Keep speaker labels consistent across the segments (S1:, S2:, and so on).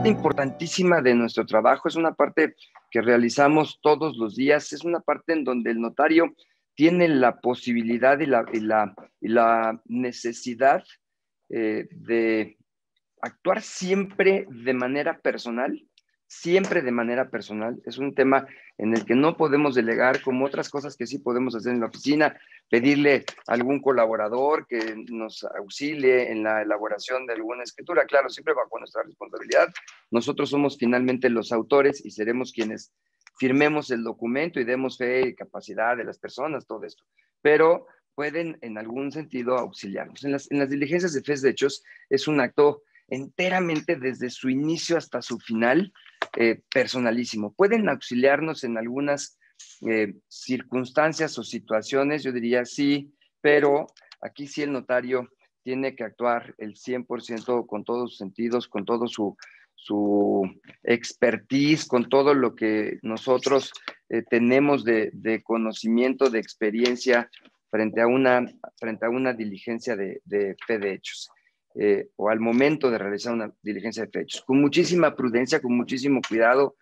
S1: Importantísima de nuestro trabajo, es una parte que realizamos todos los días, es una parte en donde el notario tiene la posibilidad y la necesidad de actuar siempre de manera personal. Es un tema en el que no podemos delegar, como otras cosas que sí podemos hacer en la oficina, pedirle a algún colaborador que nos auxilie en la elaboración de alguna escritura, claro, siempre bajo nuestra responsabilidad. Nosotros somos finalmente los autores y seremos quienes firmemos el documento y demos fe y capacidad de las personas, todo esto. Pero pueden en algún sentido auxiliarnos. En las diligencias de fe de hechos es un acto enteramente desde su inicio hasta su final, personalísimo. Pueden auxiliarnos en algunas circunstancias o situaciones, yo diría sí, pero aquí sí el notario tiene que actuar el 100% con todos sus sentidos, con todo su expertise, con todo lo que nosotros tenemos de conocimiento, de experiencia frente a una diligencia de fe de hechos. O al momento de realizar una diligencia de fe de hechos, con muchísima prudencia, con muchísimo cuidado,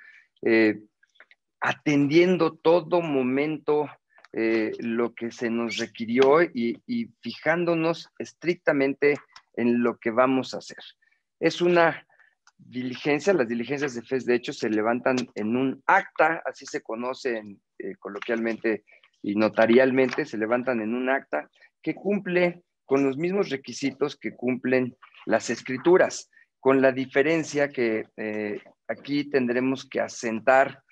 S1: atendiendo todo momento lo que se nos requirió y fijándonos estrictamente en lo que vamos a hacer. Es una diligencia, las diligencias de fe de hechos se levantan en un acta, así se conoce coloquialmente y notarialmente, se levantan en un acta que cumple con los mismos requisitos que cumplen las escrituras, con la diferencia que aquí tendremos que asentar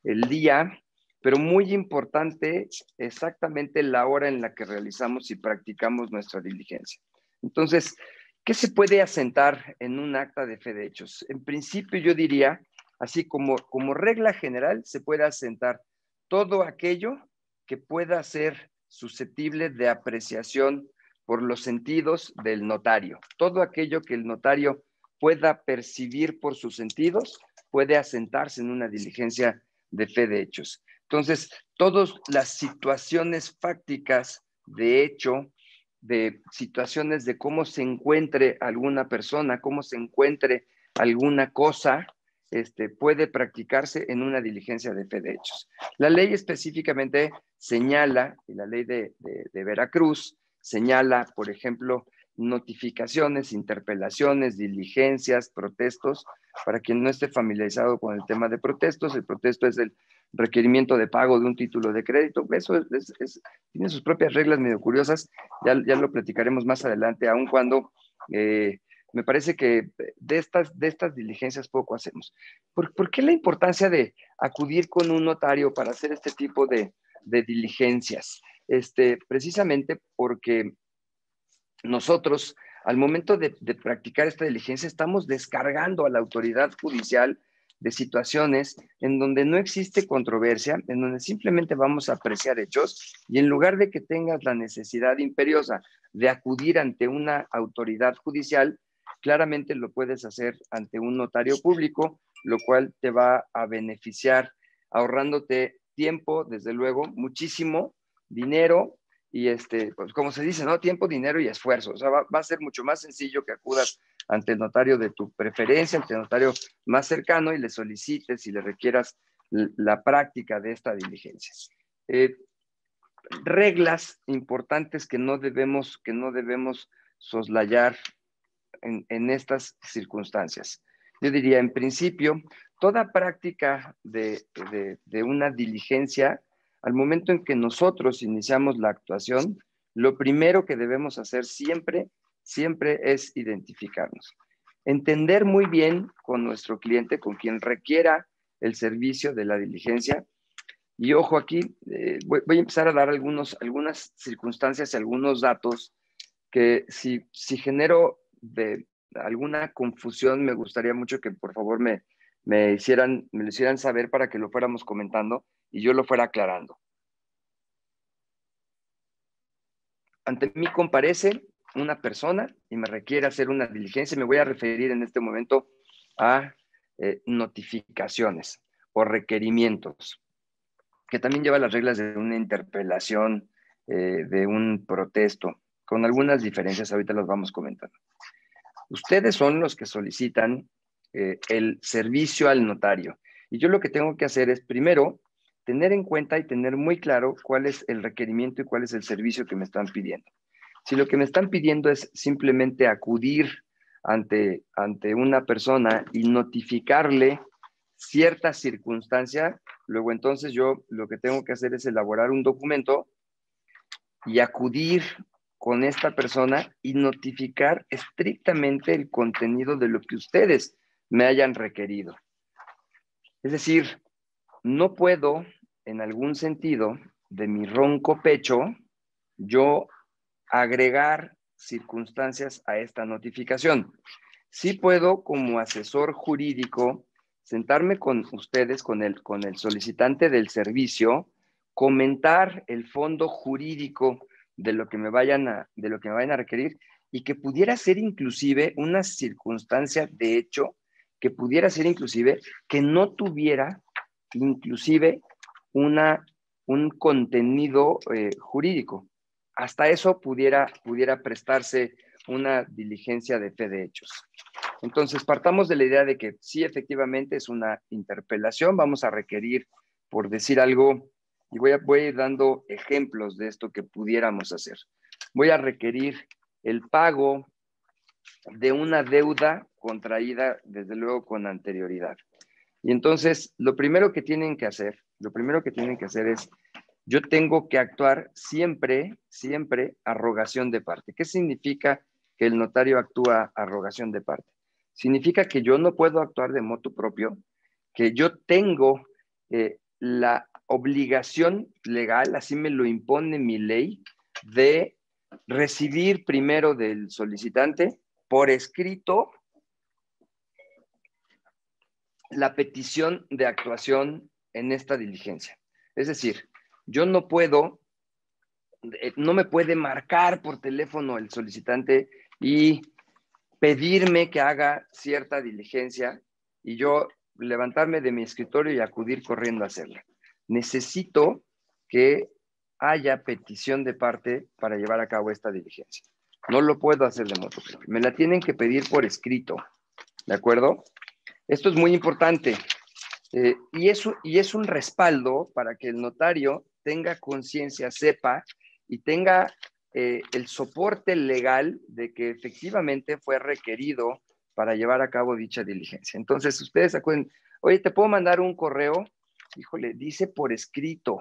S1: el día, pero muy importante, exactamente la hora en la que realizamos y practicamos nuestra diligencia. Entonces, ¿qué se puede asentar en un acta de fe de hechos? En principio yo diría, así como regla general, se puede asentar todo aquello que pueda ser susceptible de apreciación por los sentidos del notario. Todo aquello que el notario pueda percibir por sus sentidos puede asentarse en una diligencia de fe de hechos. Entonces, todas las situaciones fácticas de hecho, de situaciones de cómo se encuentre alguna persona, cómo se encuentre alguna cosa, puede practicarse en una diligencia de fe de hechos. La ley específicamente señala, y la ley de Veracruz señala, por ejemplo, notificaciones, interpelaciones, diligencias, protestos. Para quien no esté familiarizado con el tema de protestos, el protesto es el requerimiento de pago de un título de crédito. Eso tiene sus propias reglas medio curiosas, ya lo platicaremos más adelante, aun cuando me parece que de estas diligencias poco hacemos. ¿Por qué la importancia de acudir con un notario para hacer este tipo de diligencias? Precisamente porque nosotros, al momento de practicar esta diligencia, estamos descargando a la autoridad judicial de situaciones en donde no existe controversia, en donde simplemente vamos a apreciar hechos, y en lugar de que tengas la necesidad imperiosa de acudir ante una autoridad judicial, claramente lo puedes hacer ante un notario público, lo cual te va a beneficiar ahorrándote tiempo, desde luego, muchísimo dinero, y pues como se dice, ¿no? Tiempo, dinero y esfuerzo. O sea, va a ser mucho más sencillo que acudas ante el notario de tu preferencia, ante el notario más cercano, y le solicites y le requieras la práctica de esta diligencia. Reglas importantes que no debemos soslayar en estas circunstancias. Yo diría, en principio, toda práctica de una diligencia, al momento en que nosotros iniciamos la actuación, lo primero que debemos hacer siempre es identificarnos. Entender muy bien con nuestro cliente, con quien requiera el servicio de la diligencia. Y ojo aquí, voy a empezar a dar algunas circunstancias y algunos datos que si genero de alguna confusión, me gustaría mucho que por favor me lo hicieran saber para que lo fuéramos comentando y yo lo fuera aclarando. Ante mí comparece una persona y me requiere hacer una diligencia. Me voy a referir en este momento a notificaciones o requerimientos, que también lleva las reglas de una interpelación, de un protesto, con algunas diferencias, ahorita las vamos comentando. Ustedes son los que solicitan el servicio al notario. Y yo lo que tengo que hacer es, primero, tener en cuenta y tener muy claro cuál es el requerimiento y cuál es el servicio que me están pidiendo. Si lo que me están pidiendo es simplemente acudir ante una persona y notificarle cierta circunstancia, luego entonces yo lo que tengo que hacer es elaborar un documento y acudir con esta persona y notificar estrictamente el contenido de lo que ustedes me hayan requerido. Es decir, no puedo, en algún sentido, de mi ronco pecho, yo agregar circunstancias a esta notificación. Sí puedo, como asesor jurídico, sentarme con ustedes, con el solicitante del servicio, comentar el fondo jurídico de lo que me vayan a requerir y que pudiera ser inclusive una circunstancia de hecho, que pudiera ser inclusive que no tuviera inclusive un contenido jurídico. Hasta eso pudiera prestarse una diligencia de fe de hechos. Entonces, partamos de la idea de que sí, efectivamente, es una interpelación. Vamos a requerir, por decir algo, y voy a ir dando ejemplos de esto que pudiéramos hacer. Voy a requerir el pago de una deuda contraída, desde luego, con anterioridad. Y entonces, lo primero que tienen que hacer es, yo tengo que actuar siempre arrogación de parte. ¿Qué significa que el notario actúa arrogación de parte? Significa que yo no puedo actuar de motu propio, que yo tengo la obligación legal, así me lo impone mi ley, de recibir primero del solicitante por escrito la petición de actuación en esta diligencia. Es decir, yo no me puede marcar por teléfono el solicitante y pedirme que haga cierta diligencia y yo levantarme de mi escritorio y acudir corriendo a hacerla. Necesito que haya petición de parte para llevar a cabo esta diligencia. No lo puedo hacer de modo propio. Me la tienen que pedir por escrito, ¿de acuerdo? Esto es muy importante. Y es un respaldo para que el notario tenga conciencia, sepa y tenga el soporte legal de que efectivamente fue requerido para llevar a cabo dicha diligencia. Entonces, ustedes acuerden, oye, ¿te puedo mandar un correo? Híjole, dice por escrito.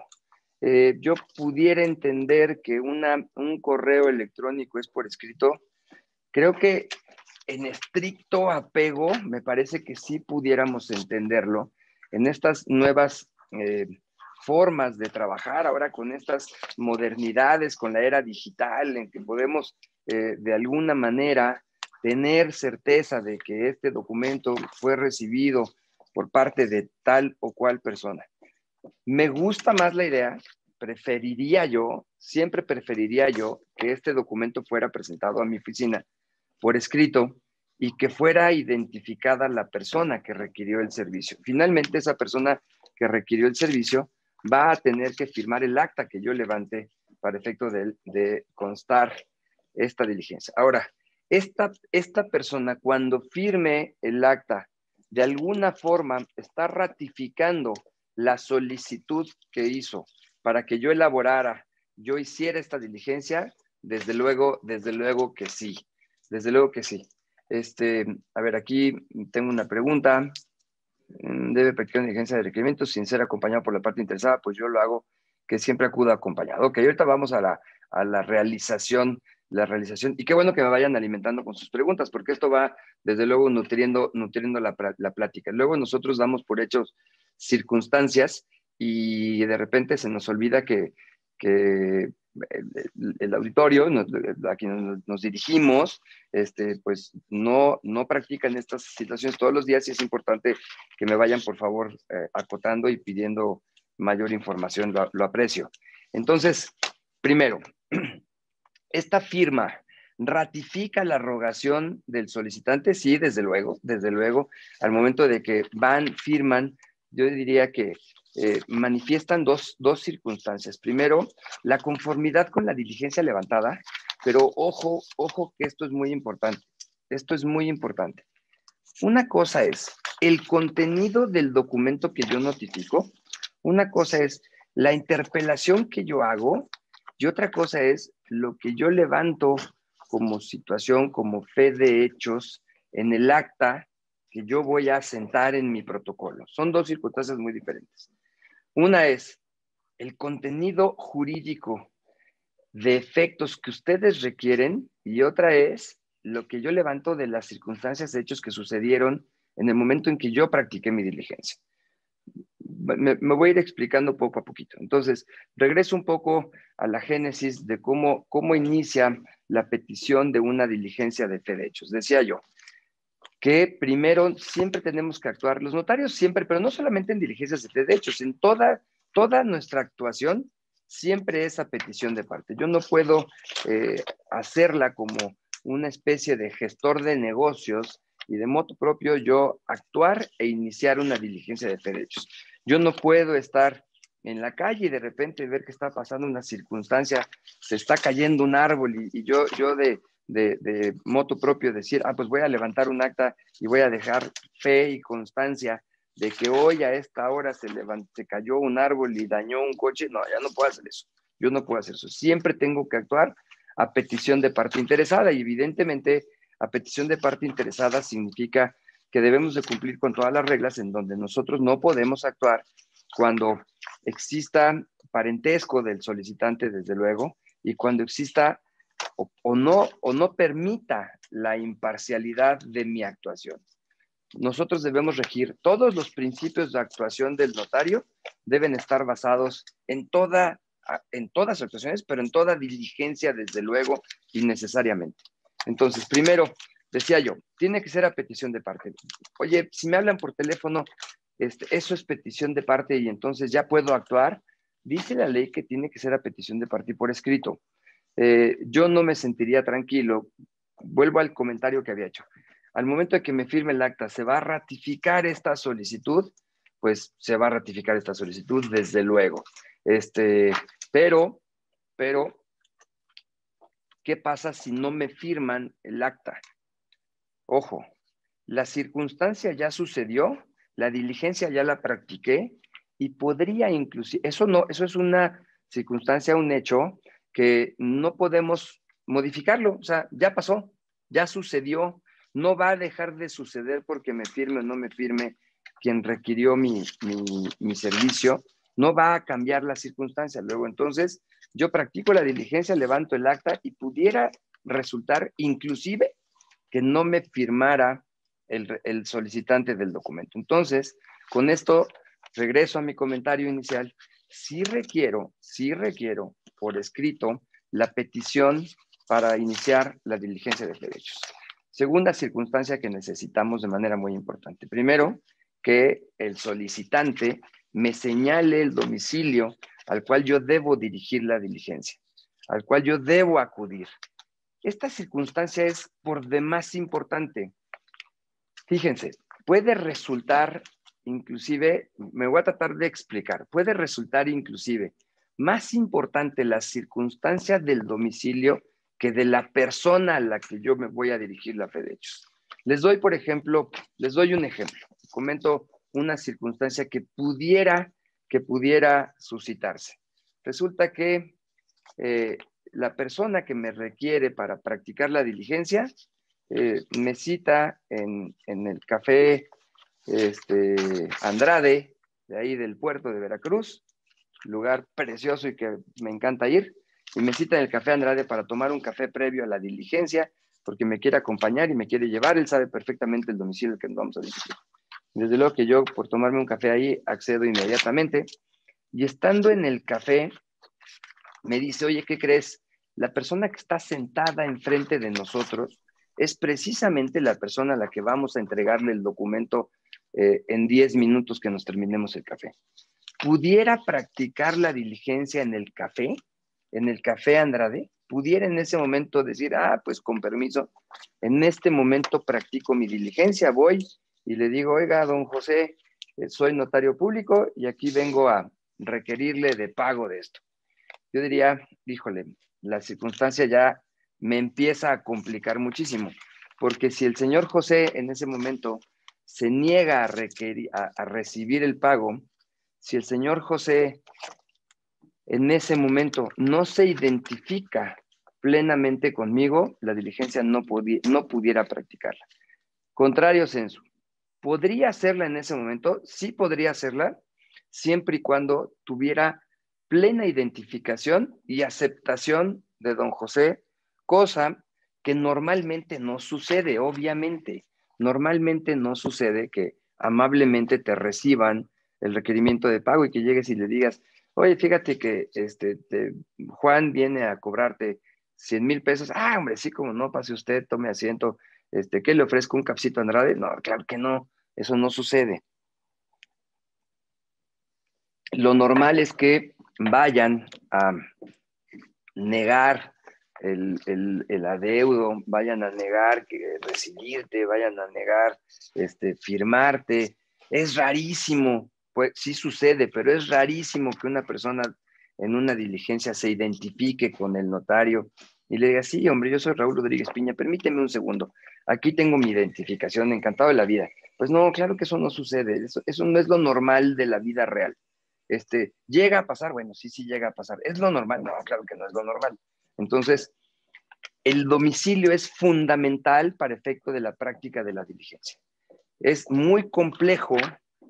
S1: Yo pudiera entender que un correo electrónico es por escrito. Creo que en estricto apego, me parece que sí pudiéramos entenderlo en estas nuevas formas de trabajar, ahora con estas modernidades, con la era digital, en que podemos de alguna manera tener certeza de que este documento fue recibido por parte de tal o cual persona. Me gusta más la idea, siempre preferiría yo que este documento fuera presentado a mi oficina por escrito y que fuera identificada la persona que requirió el servicio. Finalmente, esa persona que requirió el servicio va a tener que firmar el acta que yo levante para efecto de constar esta diligencia. Ahora, esta persona, cuando firme el acta, de alguna forma está ratificando la solicitud que hizo para que yo hiciera esta diligencia. Desde luego que sí. Desde luego que sí. A ver, aquí tengo una pregunta. ¿Debe practicar una diligencia de requerimiento sin ser acompañado por la parte interesada? Pues yo lo hago, que siempre acuda acompañado. Ok, ahorita vamos a la realización. Y qué bueno que me vayan alimentando con sus preguntas, porque esto va, desde luego, nutriendo la plática. Luego nosotros damos por hechos circunstancias y de repente se nos olvida que el auditorio a quien nos dirigimos, pues no practican estas situaciones todos los días y es importante que me vayan, por favor, acotando y pidiendo mayor información. Lo aprecio. Entonces, primero, esta firma ratifica la rogación del solicitante. Sí, desde luego, al momento de que firman, yo diría que manifiestan dos circunstancias. Primero, la conformidad con la diligencia levantada, pero ojo que esto es muy importante. Una cosa es el contenido del documento que yo notifico, una cosa es la interpelación que yo hago y otra cosa es lo que yo levanto como situación, como fe de hechos en el acta que yo voy a sentar en mi protocolo. Son dos circunstancias muy diferentes. Una es el contenido jurídico de efectos que ustedes requieren y otra es lo que yo levanto de las circunstancias, hechos que sucedieron en el momento en que yo practiqué mi diligencia. Me voy a ir explicando poco a poquito. Entonces, regreso un poco a la génesis de cómo inicia la petición de una diligencia de fe de hechos. Decía yo que primero siempre tenemos que actuar, los notarios siempre, pero no solamente en diligencias de fe de hechos, en toda nuestra actuación siempre es a petición de parte. Yo no puedo hacerla como una especie de gestor de negocios y de motu propio yo actuar e iniciar una diligencia de fe de hechos. Yo no puedo estar en la calle y de repente ver que está pasando una circunstancia, se está cayendo un árbol y yo de motu propio decir, pues voy a levantar un acta y voy a dejar fe y constancia de que hoy a esta hora se cayó un árbol y dañó un coche. No, ya no puedo hacer eso. Yo no puedo hacer eso. Siempre tengo que actuar a petición de parte interesada y evidentemente a petición de parte interesada significa que debemos de cumplir con todas las reglas en donde nosotros no podemos actuar cuando exista parentesco del solicitante, desde luego, y cuando exista o no permita la imparcialidad de mi actuación. Nosotros debemos regir, todos los principios de actuación del notario deben estar basados en todas actuaciones, pero en toda diligencia, desde luego, innecesariamente. Entonces, primero, decía yo, tiene que ser a petición de parte. Oye, si me hablan por teléfono, eso es petición de parte y entonces ya puedo actuar. Dice la ley que tiene que ser a petición de parte y por escrito. Yo no me sentiría tranquilo. Vuelvo al comentario que había hecho. Al momento de que me firme el acta, ¿se va a ratificar esta solicitud? Pues se va a ratificar esta solicitud, desde luego. Pero, ¿qué pasa si no me firman el acta? Ojo, la circunstancia ya sucedió, la diligencia ya la practiqué y podría inclusive, eso es una circunstancia, un hecho que no podemos modificarlo, o sea, ya pasó, ya sucedió, no va a dejar de suceder porque me firme o no me firme quien requirió mi servicio, no va a cambiar la circunstancia. Luego, entonces, yo practico la diligencia, levanto el acta y pudiera resultar inclusive que no me firmara el solicitante del documento. Entonces, con esto regreso a mi comentario inicial. Sí requiero por escrito la petición para iniciar la diligencia de derechos. Segunda circunstancia que necesitamos de manera muy importante. Primero, que el solicitante me señale el domicilio al cual yo debo dirigir la diligencia, al cual yo debo acudir. Esta circunstancia es por demás importante. Fíjense, puede resultar inclusive, me voy a tratar de explicar, puede resultar inclusive más importante la circunstancia del domicilio que de la persona a la que yo me voy a dirigir la fe de hechos. Les doy un ejemplo. Comento una circunstancia que pudiera suscitarse. Resulta que la persona que me requiere para practicar la diligencia me cita en el café Andrade, de ahí del puerto de Veracruz, lugar precioso y que me encanta ir, y me cita en el café Andrade para tomar un café previo a la diligencia, porque me quiere acompañar y me quiere llevar. Él sabe perfectamente el domicilio que nos vamos a dirigir. Desde luego que yo, por tomarme un café ahí, accedo inmediatamente, y estando en el café, me dice, oye, ¿qué crees? La persona que está sentada enfrente de nosotros es precisamente la persona a la que vamos a entregarle el documento en 10 minutos que nos terminemos el café. ¿Pudiera practicar la diligencia en el café Andrade? ¿Pudiera en ese momento decir, pues con permiso, en este momento practico mi diligencia, voy y le digo, oiga, don José, soy notario público y aquí vengo a requerirle de pago de esto? Yo diría, híjole, la circunstancia ya me empieza a complicar muchísimo. porque si el señor José en ese momento se niega a recibir el pago, si el señor José en ese momento no se identifica plenamente conmigo, la diligencia no pudiera practicarla. Contrario sensu, ¿podría hacerla en ese momento? Sí podría hacerla, siempre y cuando tuviera plena identificación y aceptación de don José, cosa que normalmente no sucede, obviamente. Normalmente no sucede que amablemente te reciban el requerimiento de pago y que llegues y le digas, oye, fíjate que Juan viene a cobrarte 100,000 pesos. Ah, hombre, sí, como no, pase usted, tome asiento. ¿Qué le ofrezco? ¿Un cafecito Andrade? No, claro que no, eso no sucede. Lo normal es que vayan a negar el adeudo, vayan a negar recibirte, vayan a negar firmarte. Es rarísimo, pues sí sucede, pero es rarísimo que una persona en una diligencia se identifique con el notario y le diga, sí, hombre, yo soy Raúl Rodríguez Piña, permíteme un segundo, aquí tengo mi identificación, encantado de la vida. Pues no, claro que eso no sucede, eso no es lo normal de la vida real. ¿Llega a pasar? Bueno, sí, sí llega a pasar. ¿Es lo normal? No, claro que no es lo normal. Entonces, el domicilio es fundamental para efecto de la práctica de la diligencia. Es muy complejo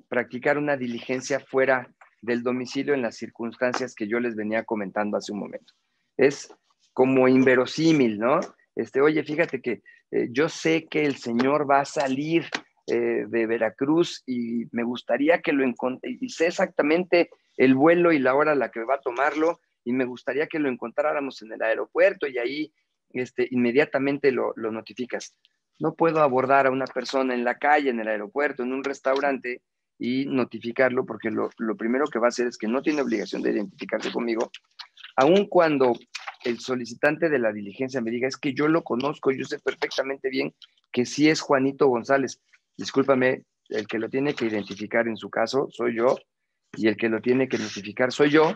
S1: practicar una diligencia fuera del domicilio en las circunstancias que yo les venía comentando hace un momento. Es como inverosímil, ¿no? Oye, fíjate que yo sé que el señor va a salir de Veracruz y me gustaría que lo encontré, y sé exactamente el vuelo y la hora a la que va a tomarlo, y me gustaría que lo encontráramos en el aeropuerto y ahí inmediatamente lo notificas. No puedo abordar a una persona en la calle, en el aeropuerto, en un restaurante y notificarlo porque lo primero que va a hacer es que no tiene obligación de identificarse conmigo, aun cuando el solicitante de la diligencia me diga, es que yo lo conozco, yo sé perfectamente bien que sí es Juanito González. Discúlpame, el que lo tiene que identificar en su caso soy yo y el que lo tiene que notificar soy yo,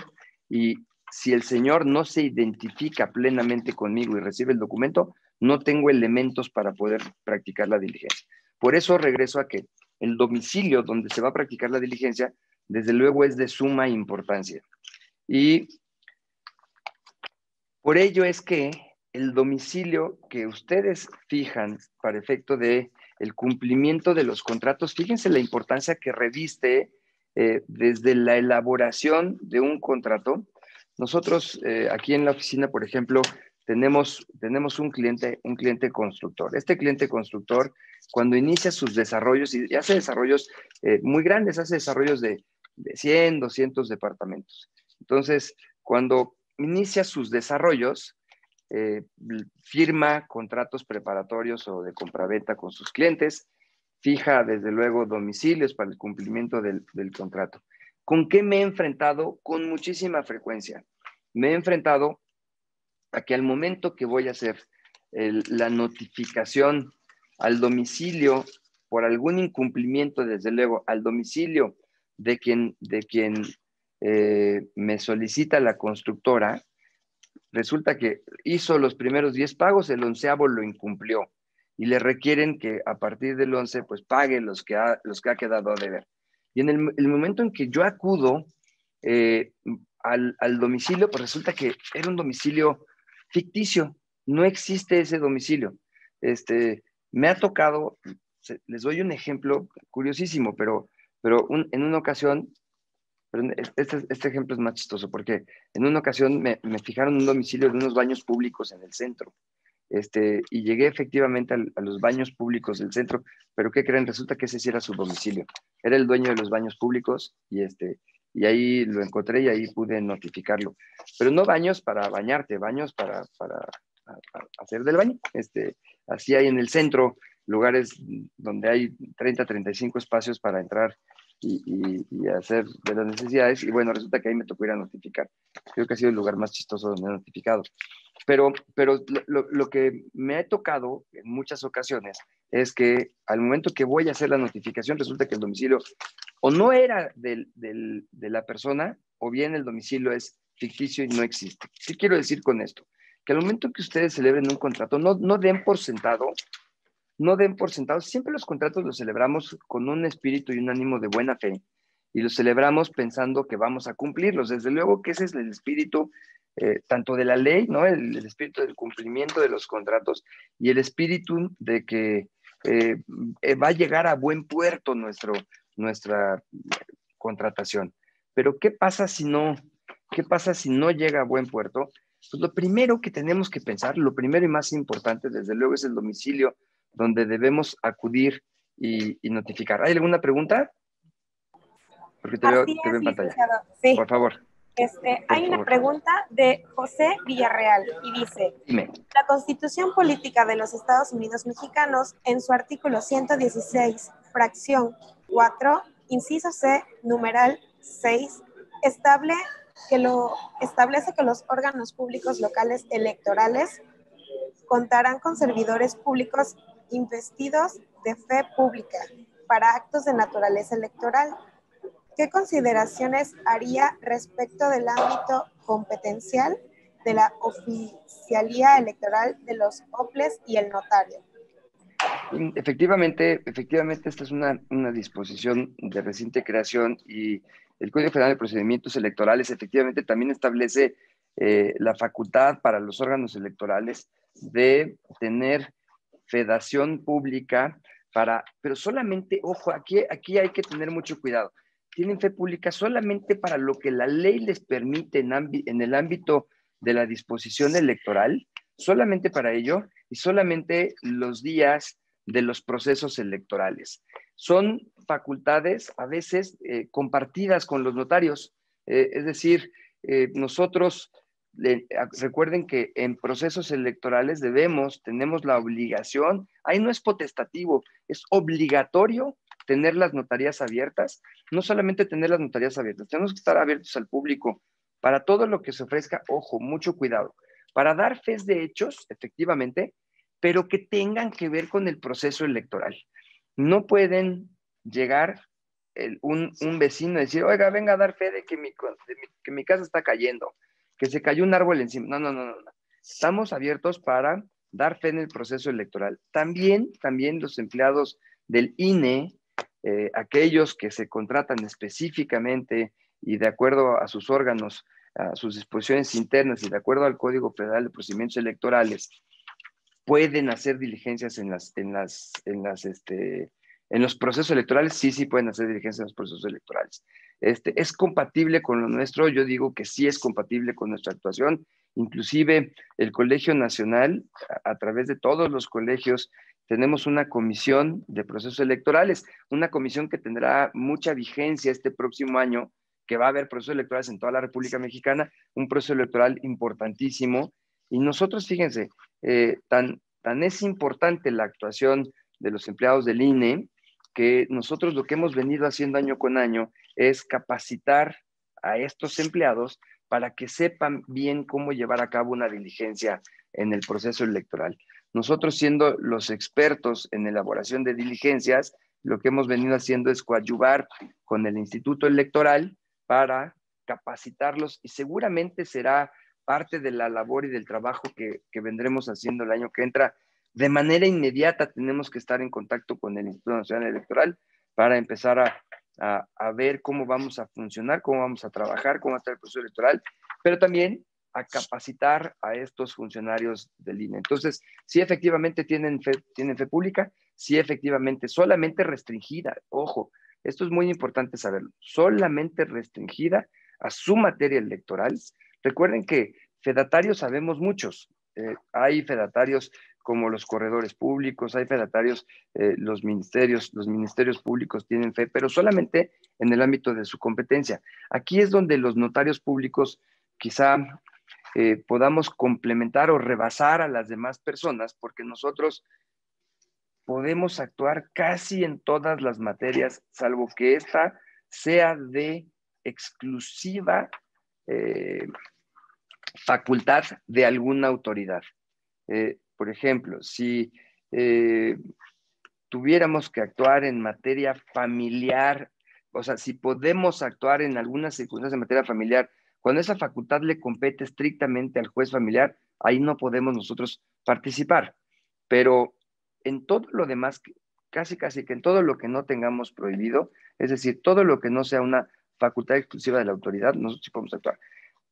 S1: y si el señor no se identifica plenamente conmigo y recibe el documento, no tengo elementos para poder practicar la diligencia. Por eso regreso a que el domicilio donde se va a practicar la diligencia, desde luego es de suma importancia. Y por ello es que el domicilio que ustedes fijan para efecto de el cumplimiento de los contratos, fíjense la importancia que reviste desde la elaboración de un contrato. Nosotros aquí en la oficina, por ejemplo, tenemos un cliente constructor. Este cliente constructor, cuando inicia sus desarrollos, y hace desarrollos muy grandes, hace desarrollos de 100, 200 departamentos. Entonces, cuando inicia sus desarrollos, firma contratos preparatorios o de compraventa con sus clientes, fija desde luego domicilios para el cumplimiento del contrato. ¿Con qué me he enfrentado? Con muchísima frecuencia. Me he enfrentado a que al momento que voy a hacer la notificación al domicilio por algún incumplimiento, desde luego, al domicilio de quien me solicita la constructora, resulta que hizo los primeros 10 pagos, el 11º lo incumplió y le requieren que a partir del 11 pues pague los que ha quedado a deber. Y en el momento en que yo acudo al domicilio, pues resulta que era un domicilio ficticio, no existe ese domicilio. Me ha tocado, les doy un ejemplo curiosísimo, pero en una ocasión, pero este ejemplo es más chistoso porque en una ocasión me fijaron un domicilio de unos baños públicos en el centro. Y llegué efectivamente a los baños públicos del centro, pero ¿qué creen? Resulta que ese sí era su domicilio. Era el dueño de los baños públicos y ahí lo encontré y ahí pude notificarlo. Pero no baños para bañarte, baños para hacer del baño. Así hay en el centro lugares donde hay 30, 35 espacios para entrar y hacer de las necesidades. Y bueno, resulta que ahí me tocó ir a notificar. Creo que ha sido el lugar más chistoso donde he notificado. Pero lo que me ha tocado en muchas ocasiones es que al momento que voy a hacer la notificación, resulta que el domicilio o no era de la persona, o bien el domicilio es ficticio y no existe. ¿Qué quiero decir con esto? Que al momento que ustedes celebren un contrato, no den por sentado no den por sentados. Siempre los contratos los celebramos con un espíritu y un ánimo de buena fe, y los celebramos pensando que vamos a cumplirlos. Desde luego que ese es el espíritu tanto de la ley, ¿no? El espíritu del cumplimiento de los contratos y el espíritu de que va a llegar a buen puerto nuestra contratación. Pero ¿qué pasa si no llega a buen puerto? Pues lo primero que tenemos que pensar, lo primero y más importante, desde luego, es el domicilio donde debemos acudir y notificar. ¿Hay alguna pregunta? Porque
S2: Así
S1: te veo
S2: es,
S1: en pantalla.
S2: licenciado. Sí.
S1: Por favor, por
S2: Hay una
S1: favor.
S2: pregunta de José Villarreal y dice,
S1: Dime.
S2: la Constitución Política de los Estados Unidos Mexicanos, en su artículo 116, fracción 4, inciso C, numeral 6, establece que los órganos públicos locales electorales contarán con servidores públicos investidos de fe pública para actos de naturaleza electoral. ¿Qué consideraciones haría respecto del ámbito competencial de la oficialía electoral de los OPLES y el notario?
S1: Efectivamente, esta es una disposición de reciente creación, y el Código Federal de Procedimientos Electorales efectivamente también establece la facultad para los órganos electorales de tener fedación pública pero solamente, ojo, aquí hay que tener mucho cuidado. Tienen fe pública solamente para lo que la ley les permite en el ámbito de la disposición electoral, solamente para ello, y solamente los días de los procesos electorales. Son facultades a veces compartidas con los notarios, es decir, nosotros, recuerden que en procesos electorales tenemos la obligación, ahí no es potestativo, es obligatorio tener las notarías abiertas. No solamente tener las notarías abiertas, tenemos que estar abiertos al público para todo lo que se ofrezca. Ojo, mucho cuidado, para dar fe de hechos, efectivamente, pero que tengan que ver con el proceso electoral. No pueden llegar un vecino y decir, oiga, venga a dar fe de que mi casa está cayendo, que se cayó un árbol encima. No. Estamos abiertos para dar fe en el proceso electoral. También los empleados del INE, aquellos que se contratan específicamente y de acuerdo a sus órganos, a sus disposiciones internas y de acuerdo al Código Federal de Procedimientos Electorales, pueden hacer diligencias en los procesos electorales. Sí pueden hacer diligencias en los procesos electorales. ¿Es compatible con lo nuestro? Yo digo que sí es compatible con nuestra actuación. Inclusive el Colegio Nacional, a través de todos los colegios, tenemos una comisión de procesos electorales, una comisión que tendrá mucha vigencia este próximo año, que va a haber procesos electorales en toda la República Mexicana, un proceso electoral importantísimo. Y nosotros, fíjense, tan es importante la actuación de los empleados del INE, que nosotros lo que hemos venido haciendo año con año es capacitar a estos empleados para que sepan bien cómo llevar a cabo una diligencia en el proceso electoral. Nosotros, siendo los expertos en elaboración de diligencias, lo que hemos venido haciendo es coadyuvar con el Instituto Electoral para capacitarlos, y seguramente será parte de la labor y del trabajo que vendremos haciendo el año que entra. De manera inmediata tenemos que estar en contacto con el Instituto Nacional Electoral para empezar a ver cómo vamos a funcionar, cómo vamos a trabajar, cómo va a estar el proceso electoral, pero también a capacitar a estos funcionarios del INE. Entonces, sí, efectivamente tienen fe pública, sí, efectivamente, solamente restringida, ojo, esto es muy importante saberlo, solamente restringida a su materia electoral. Recuerden que fedatarios sabemos muchos. Hay fedatarios como los corredores públicos, hay fedatarios, los ministerios públicos tienen fe, pero solamente en el ámbito de su competencia. Aquí es donde los notarios públicos quizá podamos complementar o rebasar a las demás personas, porque nosotros podemos actuar casi en todas las materias, salvo que esta sea de exclusiva facultad de alguna autoridad. Por ejemplo, si tuviéramos que actuar en materia familiar, o sea, si podemos actuar en algunas circunstancias en materia familiar, cuando esa facultad le compete estrictamente al juez familiar, ahí no podemos nosotros participar. Pero en todo lo demás, casi que en todo lo que no tengamos prohibido, es decir, todo lo que no sea una facultad exclusiva de la autoridad, nosotros sí podemos actuar.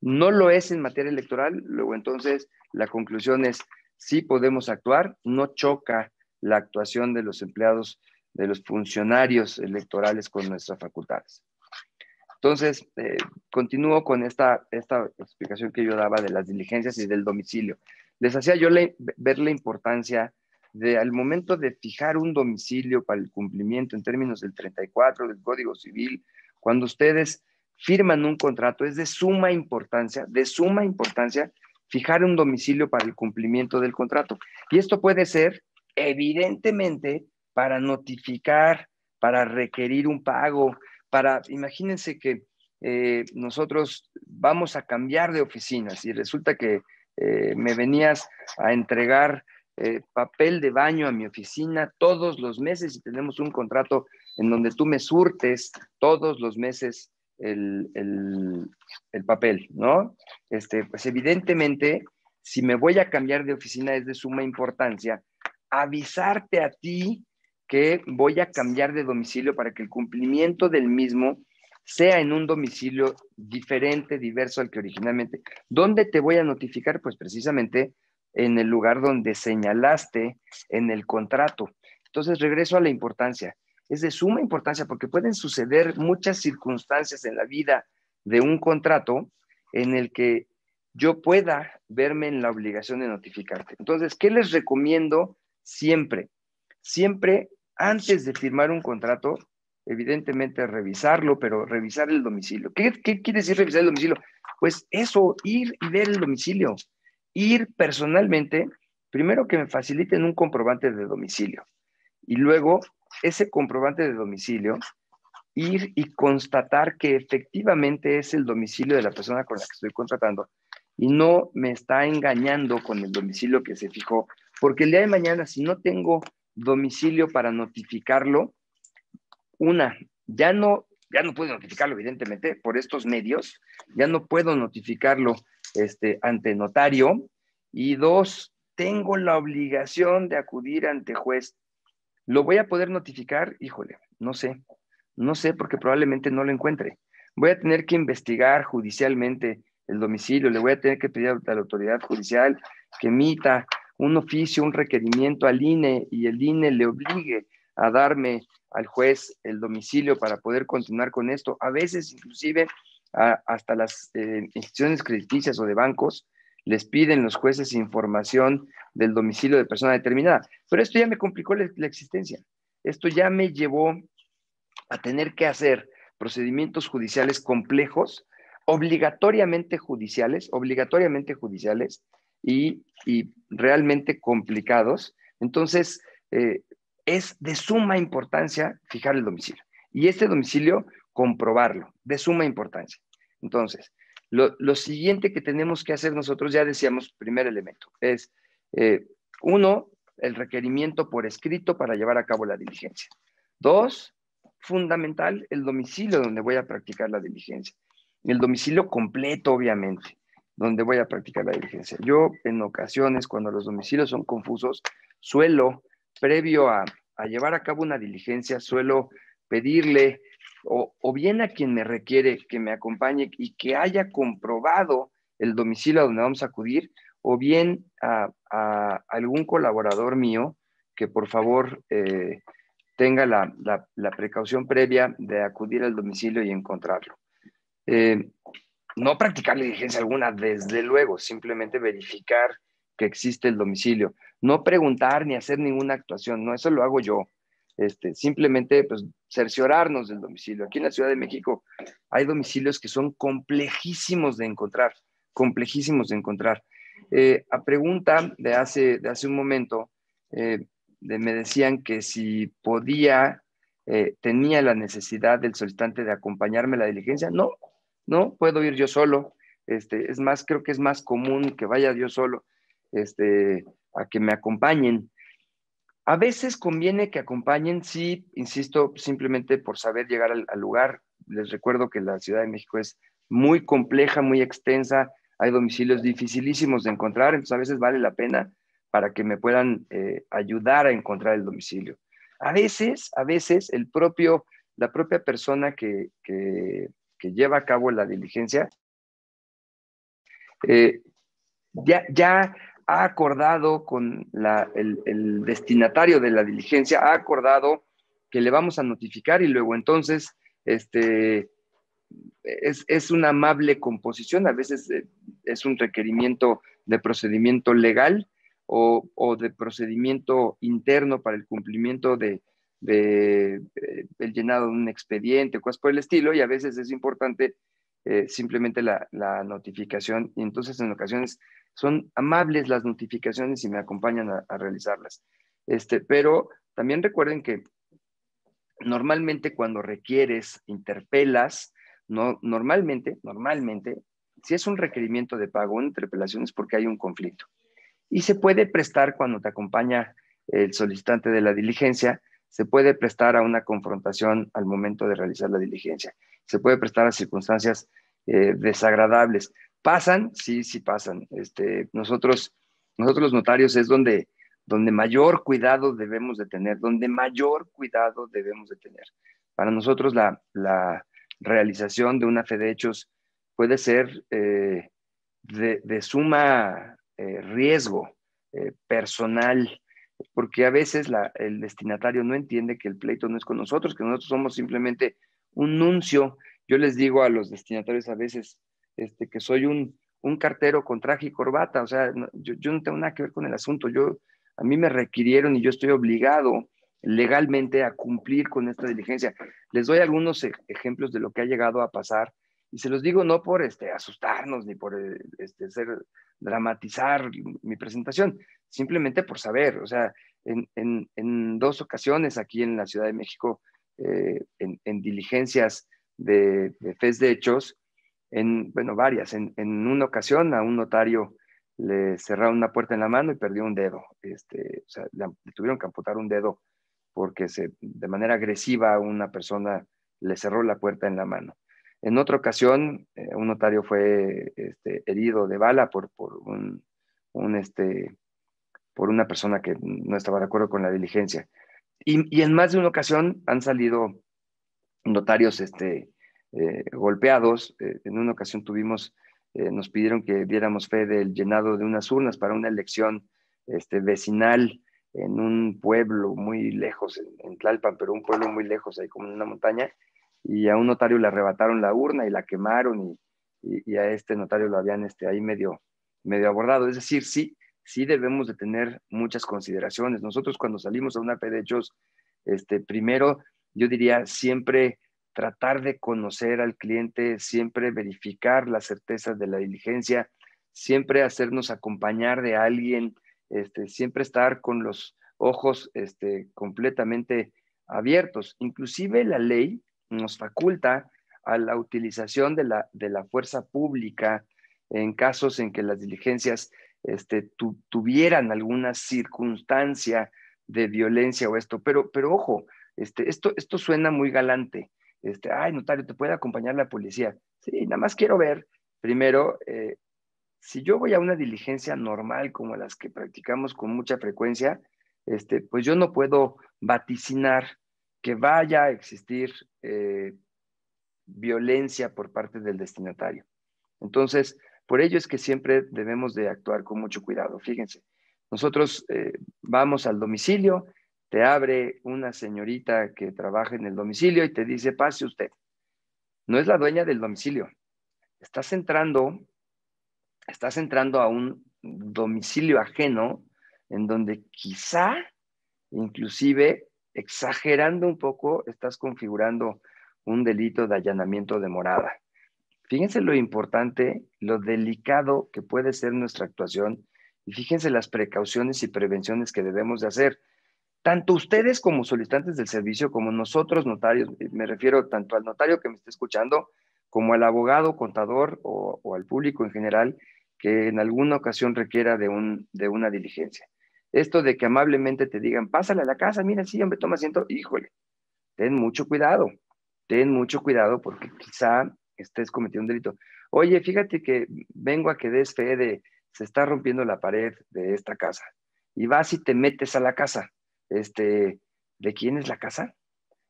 S1: No lo es en materia electoral, luego entonces la conclusión es sí podemos actuar, no choca la actuación de los empleados, de los funcionarios electorales con nuestras facultades. Entonces, continúo con esta explicación que yo daba de las diligencias y del domicilio. Les hacía yo ver la importancia de, al momento de fijar un domicilio para el cumplimiento en términos del 34 del Código Civil, cuando ustedes firman un contrato, es de suma importancia fijar un domicilio para el cumplimiento del contrato. Y esto puede ser, evidentemente, para notificar, para requerir un pago, imagínense que nosotros vamos a cambiar de oficinas y resulta que me venías a entregar papel de baño a mi oficina todos los meses y tenemos un contrato en donde tú me surtes todos los meses el papel, ¿no? Pues evidentemente, si me voy a cambiar de oficina es de suma importancia avisarte a ti que voy a cambiar de domicilio para que el cumplimiento del mismo sea en un domicilio diferente, diverso al que originalmente. ¿Dónde te voy a notificar? Pues precisamente en el lugar donde señalaste en el contrato. Entonces regreso a la importancia. Es de suma importancia porque pueden suceder muchas circunstancias en la vida de un contrato en el que yo pueda verme en la obligación de notificarte. Entonces, ¿qué les recomiendo siempre? Siempre antes de firmar un contrato, evidentemente revisarlo, pero revisar el domicilio. ¿Qué quiere decir revisar el domicilio? Pues eso, ir y ver el domicilio. Ir personalmente, primero que me faciliten un comprobante de domicilio y luego ese comprobante de domicilio, ir y constatar que efectivamente es el domicilio de la persona con la que estoy contratando y no me está engañando con el domicilio que se fijó, porque el día de mañana si no tengo domicilio para notificarlo, ya no puedo notificarlo evidentemente por estos medios, ya no puedo notificarlo ante notario, y dos, tengo la obligación de acudir ante juez. ¿Lo voy a poder notificar? Híjole, no sé porque probablemente no lo encuentre. Voy a tener que investigar judicialmente el domicilio, le voy a tener que pedir a la autoridad judicial que emita un oficio, un requerimiento al INE y el INE le obligue a darme al juez el domicilio para poder continuar con esto. A veces inclusive hasta las instituciones crediticias o de bancos les piden los jueces información del domicilio de persona determinada. Pero esto ya me complicó la existencia. Esto ya me llevó a tener que hacer procedimientos judiciales complejos, obligatoriamente judiciales y realmente complicados. Entonces, es de suma importancia fijar el domicilio. Y este domicilio, comprobarlo, de suma importancia. Entonces, lo siguiente que tenemos que hacer nosotros, ya decíamos, primer elemento, es, uno, el requerimiento por escrito para llevar a cabo la diligencia. Dos, fundamental, el domicilio donde voy a practicar la diligencia. El domicilio completo, obviamente, donde voy a practicar la diligencia. Yo, en ocasiones, cuando los domicilios son confusos, suelo, previo a llevar a cabo una diligencia, suelo pedirle o bien a quien me requiere que me acompañe y que haya comprobado el domicilio a donde vamos a acudir, o bien a algún colaborador mío que por favor tenga la precaución previa de acudir al domicilio y encontrarlo. No practicar diligencia alguna, desde luego, simplemente verificar que existe el domicilio. No preguntar ni hacer ninguna actuación, no, eso lo hago yo. Simplemente pues cerciorarnos del domicilio. Aquí en la Ciudad de México hay domicilios que son complejísimos de encontrar, a pregunta de hace un momento, me decían que si podía, tenía la necesidad del solicitante de acompañarme a la diligencia. No, puedo ir yo solo. Es más, creo que es más común que vaya yo solo, a que me acompañen. A veces conviene que acompañen, sí, insisto, simplemente por saber llegar al lugar. Les recuerdo que la Ciudad de México es muy compleja, muy extensa, hay domicilios dificilísimos de encontrar, entonces a veces vale la pena para que me puedan ayudar a encontrar el domicilio. A veces la propia persona que lleva a cabo la diligencia ya ha acordado con el destinatario de la diligencia, ha acordado que le vamos a notificar y luego entonces es una amable composición, a veces es un requerimiento de procedimiento legal o de procedimiento interno para el cumplimiento el llenado de un expediente, cosas por el estilo, y a veces es importante simplemente la notificación, y entonces en ocasiones son amables las notificaciones y me acompañan a realizarlas. Pero también recuerden que normalmente cuando requieres, interpelas, no, normalmente, si es un requerimiento de pago, una interpelación es porque hay un conflicto. Y se puede prestar cuando te acompaña el solicitante de la diligencia, se puede prestar a una confrontación al momento de realizar la diligencia. Se puede prestar a circunstancias desagradables. ¿Pasan? Sí, sí pasan. Nosotros los notarios es donde mayor cuidado debemos de tener, donde mayor cuidado debemos de tener. Para nosotros la realización de una fe de hechos puede ser de suma riesgo personal, porque a veces el destinatario no entiende que el pleito no es con nosotros, que nosotros somos simplemente un nuncio. Yo les digo a los destinatarios a veces que soy un cartero con traje y corbata, o sea, yo no tengo nada que ver con el asunto, a mí me requirieron y yo estoy obligado legalmente a cumplir con esta diligencia. Les doy algunos ejemplos de lo que ha llegado a pasar y se los digo no por asustarnos ni por dramatizar mi presentación, simplemente por saber. O sea, en 2 ocasiones aquí en la Ciudad de México, en diligencias de fes de hechos, varias. En una ocasión a un notario le cerraron una puerta en la mano y perdió un dedo. O sea, le tuvieron que amputar un dedo porque de manera agresiva una persona le cerró la puerta en la mano. En otra ocasión, un notario fue herido de bala por una persona que no estaba de acuerdo con la diligencia. Y en más de una ocasión han salido notarios golpeados. En una ocasión nos pidieron que diéramos fe del llenado de unas urnas para una elección vecinal en un pueblo muy lejos, en Tlalpan, pero un pueblo muy lejos, ahí como en una montaña, y a un notario le arrebataron la urna y la quemaron, y a este notario lo habían ahí medio abordado. Es decir, sí debemos de tener muchas consideraciones. Nosotros cuando salimos a una fe de hechos, primero, yo diría siempre tratar de conocer al cliente, siempre verificar la certeza de la diligencia, siempre hacernos acompañar de alguien, siempre estar con los ojos completamente abiertos. Inclusive la ley nos faculta a la utilización de la fuerza pública en casos en que las diligencias tuvieran alguna circunstancia de violencia o esto, pero ojo, esto suena muy galante. Ay, notario, ¿te puede acompañar la policía? Sí, nada más quiero ver, primero, si yo voy a una diligencia normal como las que practicamos con mucha frecuencia, pues yo no puedo vaticinar que vaya a existir violencia por parte del destinatario. Entonces, por ello es que siempre debemos de actuar con mucho cuidado. Fíjense, nosotros vamos al domicilio, te abre una señorita que trabaja en el domicilio y te dice, pase usted. No es la dueña del domicilio. Estás entrando a un domicilio ajeno en donde quizá, inclusive, exagerando un poco, estás configurando un delito de allanamiento de morada. Fíjense lo importante, lo delicado que puede ser nuestra actuación y fíjense las precauciones y prevenciones que debemos de hacer. Tanto ustedes como solicitantes del servicio, como nosotros notarios, me refiero tanto al notario que me esté escuchando, como al abogado, contador o al público en general que en alguna ocasión requiera de una diligencia. Esto de que amablemente te digan, pásale a la casa, mira, sí, hombre, toma asiento, híjole, ten mucho cuidado porque quizá estés cometiendo un delito. Oye, fíjate que vengo a que des fe de se está rompiendo la pared de esta casa. y vas y te metes a la casa. ¿De quién es la casa?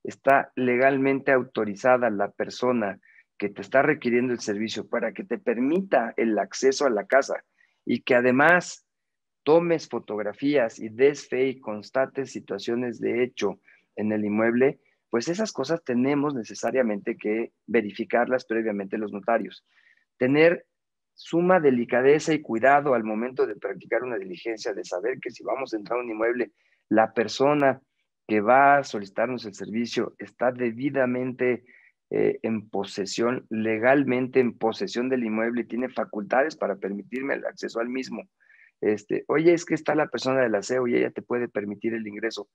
S1: Está legalmente autorizada la persona que te está requiriendo el servicio para que te permita el acceso a la casa y que además tomes fotografías y des fe y constates situaciones de hecho en el inmueble, pues esas cosas tenemos necesariamente que verificarlas previamente los notarios. Tener suma delicadeza y cuidado al momento de practicar una diligencia, de saber que si vamos a entrar a un inmueble, la persona que va a solicitarnos el servicio está debidamente en posesión, legalmente en posesión del inmueble y tiene facultades para permitirme el acceso al mismo. Oye, es que está la persona del aseo y ella te puede permitir el ingreso.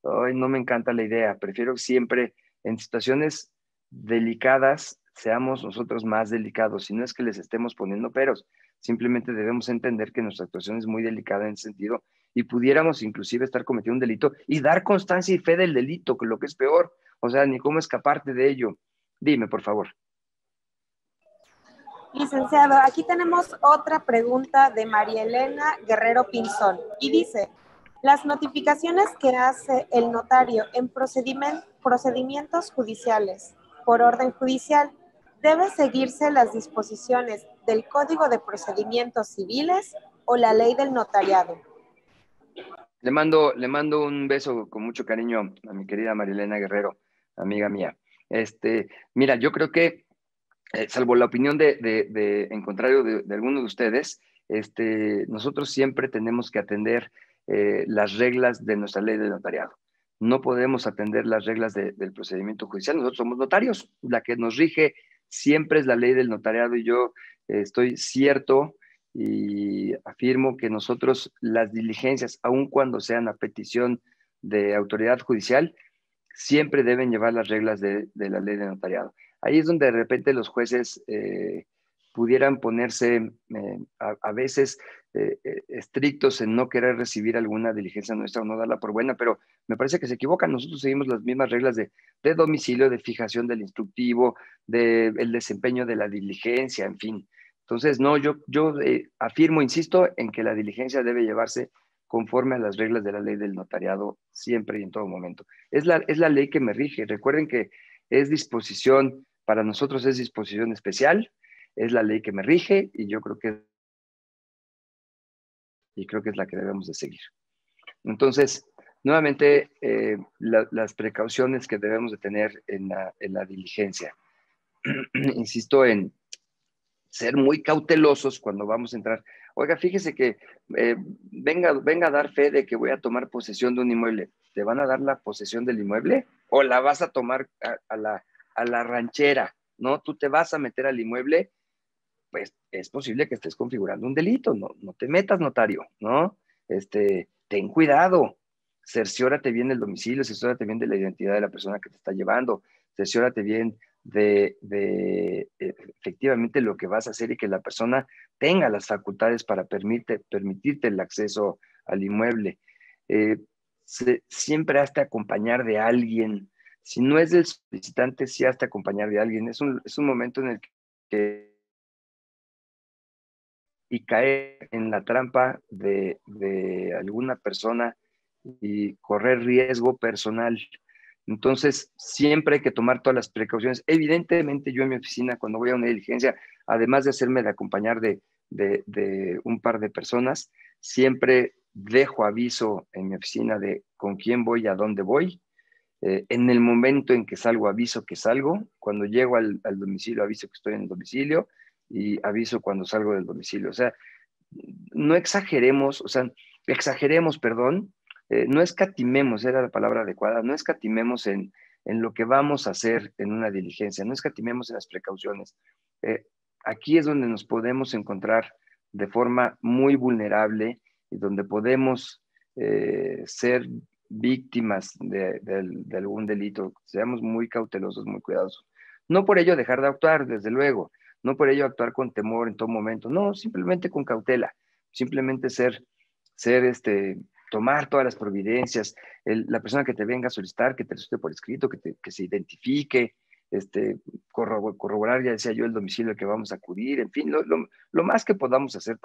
S1: Ay, no me encanta la idea. Prefiero siempre en situaciones delicadas seamos nosotros más delicados. Si no es que les estemos poniendo peros, simplemente debemos entender que nuestra actuación es muy delicada en ese sentido y pudiéramos inclusive estar cometiendo un delito y dar constancia y fe del delito, que lo que es peor. O sea, ni cómo escaparte de ello. Dime, por favor.
S2: Licenciado, aquí tenemos otra pregunta de María Elena Guerrero Pinzón y dice, las notificaciones que hace el notario en procedimientos judiciales por orden judicial, ¿debe seguirse las disposiciones del Código de Procedimientos Civiles o la ley del notariado?
S1: Le mando un beso con mucho cariño a mi querida Marilena Guerrero, amiga mía. Mira, yo creo que, salvo la opinión en contrario de alguno de ustedes, nosotros siempre tenemos que atender las reglas de nuestra ley de notariado. No podemos atender las reglas del procedimiento judicial. Nosotros somos notarios. La que nos rige siempre es la ley del notariado y yo estoy cierto y afirmo que nosotros las diligencias, aun cuando sean a petición de autoridad judicial, siempre deben llevar las reglas de la ley de notariado. Ahí es donde de repente los jueces pudieran ponerse a veces estrictos en no querer recibir alguna diligencia nuestra o no darla por buena, pero me parece que se equivocan. Nosotros seguimos las mismas reglas de domicilio, de fijación del instructivo, del desempeño de la diligencia, en fin. Entonces, no, yo afirmo, insisto, en que la diligencia debe llevarse conforme a las reglas de la ley del notariado siempre y en todo momento. Es la ley que me rige. Recuerden que es disposición, para nosotros es disposición especial, es la ley que me rige y yo creo que es la que debemos de seguir. Entonces, nuevamente, las precauciones que debemos de tener en la diligencia. Insisto en ser muy cautelosos cuando vamos a entrar. Oiga, fíjese que venga a dar fe de que voy a tomar posesión de un inmueble. ¿Te van a dar la posesión del inmueble o la vas a tomar a la ranchera? ¿No? Tú te vas a meter al inmueble, pues es posible que estés configurando un delito. No te metas, notario, ¿no? Ten cuidado. Cerciórate bien el domicilio, cerciórate bien de la identidad de la persona que te está llevando, cerciórate bien de efectivamente lo que vas a hacer y que la persona tenga las facultades para permitirte el acceso al inmueble. Siempre hazte acompañar de alguien. Si no es del solicitante, sí hazte acompañar de alguien. Es un momento en el que y caer en la trampa de alguna persona y correr riesgo personal. Entonces, siempre hay que tomar todas las precauciones. Evidentemente, yo en mi oficina, cuando voy a una diligencia, además de hacerme de acompañar de un par de personas, siempre dejo aviso en mi oficina de con quién voy, a dónde voy. En el momento en que salgo, aviso que salgo. Cuando llego al domicilio, aviso que estoy en el domicilio y aviso cuando salgo del domicilio. O sea, no exageremos, o sea, exageremos, perdón, no escatimemos, era la palabra adecuada, no escatimemos en lo que vamos a hacer en una diligencia, no escatimemos en las precauciones. Aquí es donde nos podemos encontrar de forma muy vulnerable y donde podemos ser víctimas de algún delito. Seamos muy cautelosos, muy cuidadosos. No por ello dejar de actuar, desde luego, no por ello actuar con temor en todo momento, no, simplemente con cautela, simplemente tomar todas las providencias, la persona que te venga a solicitar, que te resulte por escrito, que se identifique, corroborar, ya decía yo, el domicilio al que vamos a acudir, en fin, lo más que podamos hacer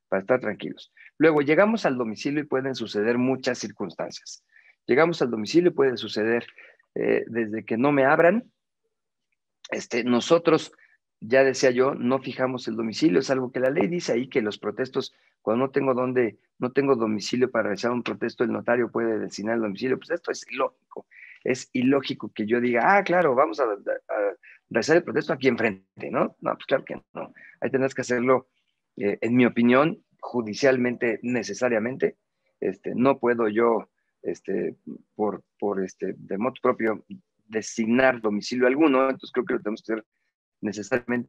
S1: para estar tranquilos. Luego llegamos al domicilio y pueden suceder muchas circunstancias. Llegamos al domicilio y puede suceder desde que no me abran. Nosotros, ya decía yo, no fijamos el domicilio, es algo que la ley dice ahí, que los protestos, cuando no tengo domicilio para realizar un protesto, el notario puede designar el domicilio. Pues esto es ilógico. Es ilógico que yo diga, claro, vamos a realizar el protesto aquí enfrente, ¿no? No, pues claro que no. Ahí tendrás que hacerlo, en mi opinión, judicialmente, necesariamente. No puedo yo, de motu propio, designar domicilio alguno, entonces creo que lo tenemos que hacer necesariamente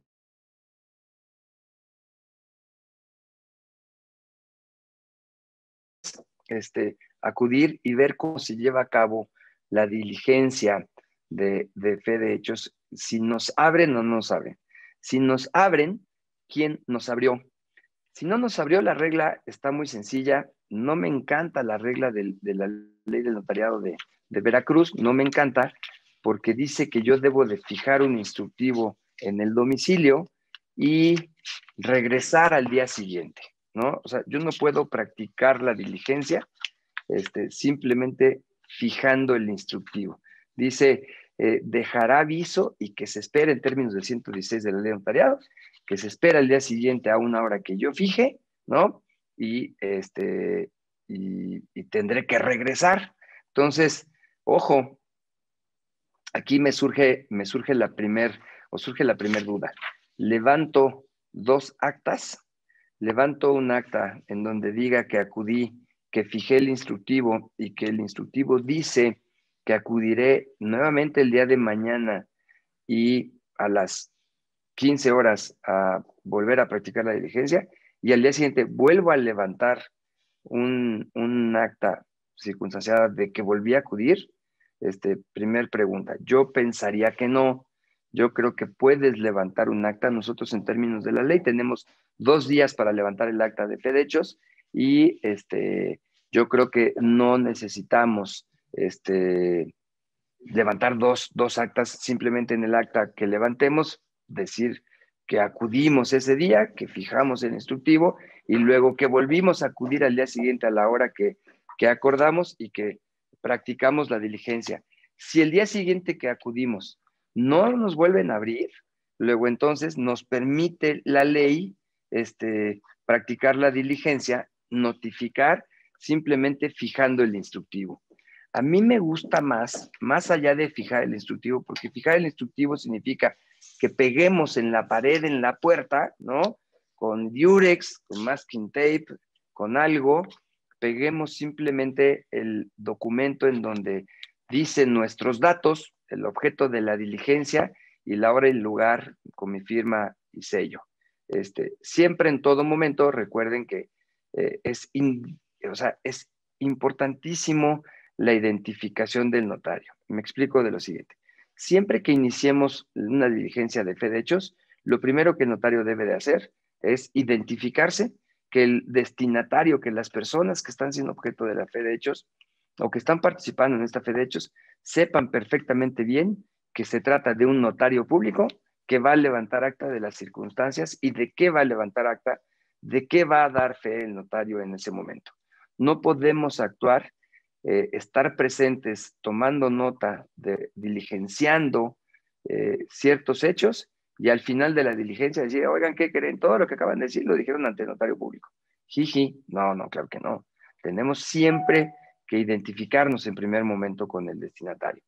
S1: acudir y ver cómo se lleva a cabo la diligencia de fe de hechos, si nos abren o no nos abren. Si nos abren, ¿quién nos abrió? Si no nos abrió, la regla está muy sencilla. No me encanta la regla de la ley del notariado de Veracruz, no me encanta, porque dice que yo debo de fijar un instructivo en el domicilio y regresar al día siguiente, ¿no? O sea, yo no puedo practicar la diligencia simplemente fijando el instructivo. Dice, dejará aviso y que se espere en términos del 116 de la ley de notariado, que se espera el día siguiente a una hora que yo fije, ¿no? Y tendré que regresar. Entonces, ojo, aquí surge la primer duda. Levanto levanto un acta en donde diga que acudí, que fijé el instructivo y que el instructivo dice que acudiré nuevamente el día de mañana y a las 15 horas a volver a practicar la diligencia, y al día siguiente vuelvo a levantar un acta circunstanciada de que volví a acudir. Primer pregunta, yo pensaría que no. Yo creo que puedes levantar un acta. Nosotros, en términos de la ley, tenemos 2 días para levantar el acta de fe de hechos, y yo creo que no necesitamos levantar dos actas. Simplemente en el acta que levantemos, decir que acudimos ese día, que fijamos el instructivo, y luego que volvimos a acudir al día siguiente a la hora que acordamos y que practicamos la diligencia. Si el día siguiente que acudimos no nos vuelven a abrir, luego entonces nos permite la ley practicar la diligencia, notificar, simplemente fijando el instructivo. A mí me gusta más allá de fijar el instructivo, porque fijar el instructivo significa que peguemos en la pared, en la puerta, ¿no? Con Durex, con masking tape, con algo, peguemos simplemente el documento en donde dicen nuestros datos, el objeto de la diligencia y la hora y el lugar con mi firma y sello. Siempre, en todo momento, recuerden que es importantísimo la identificación del notario. Me explico de lo siguiente. Siempre que iniciemos una diligencia de fe de hechos, lo primero que el notario debe de hacer es identificarse, que el destinatario, que las personas que están siendo objeto de la fe de hechos o que están participando en esta fe de hechos, sepan perfectamente bien que se trata de un notario público que va a levantar acta de las circunstancias y de qué va a levantar acta, de qué va a dar fe el notario en ese momento. No podemos actuar, estar presentes, tomando nota, diligenciando ciertos hechos, y al final de la diligencia decir, oigan, ¿qué creen? Todo lo que acaban de decir lo dijeron ante el notario público. Jiji, no, claro que no. Tenemos siempre que identificarnos en primer momento con el destinatario.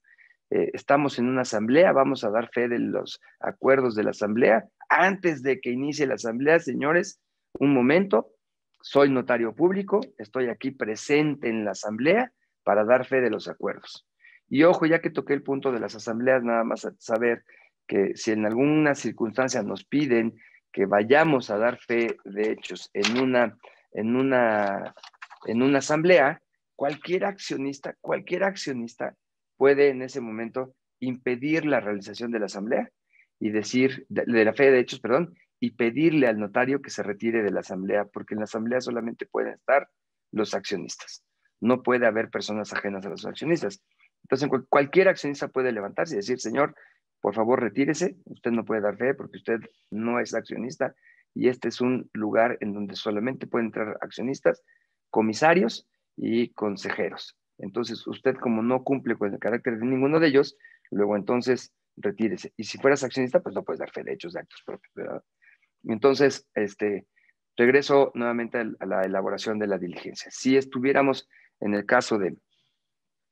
S1: Estamos en una asamblea, vamos a dar fe de los acuerdos de la asamblea. Antes de que inicie la asamblea, señores, un momento, soy notario público, estoy aquí presente en la asamblea para dar fe de los acuerdos. Y ojo, ya que toqué el punto de las asambleas, nada más a saber que si en alguna circunstancia nos piden que vayamos a dar fe de hechos en una asamblea, cualquier accionista puede en ese momento impedir la realización de la asamblea y decir, de la fe de hechos, perdón, y pedirle al notario que se retire de la asamblea, porque en la asamblea solamente pueden estar los accionistas. No puede haber personas ajenas a los accionistas. Entonces, cualquier accionista puede levantarse y decir, señor, por favor, retírese, usted no puede dar fe porque usted no es accionista y este es un lugar en donde solamente pueden entrar accionistas, comisarios y consejeros. Entonces, usted como no cumple con el carácter de ninguno de ellos, luego entonces retírese. Y si fueras accionista, pues no puedes dar fe de hechos de actos propios, ¿verdad? Entonces, regreso nuevamente a la elaboración de la diligencia. Si estuviéramos en el caso de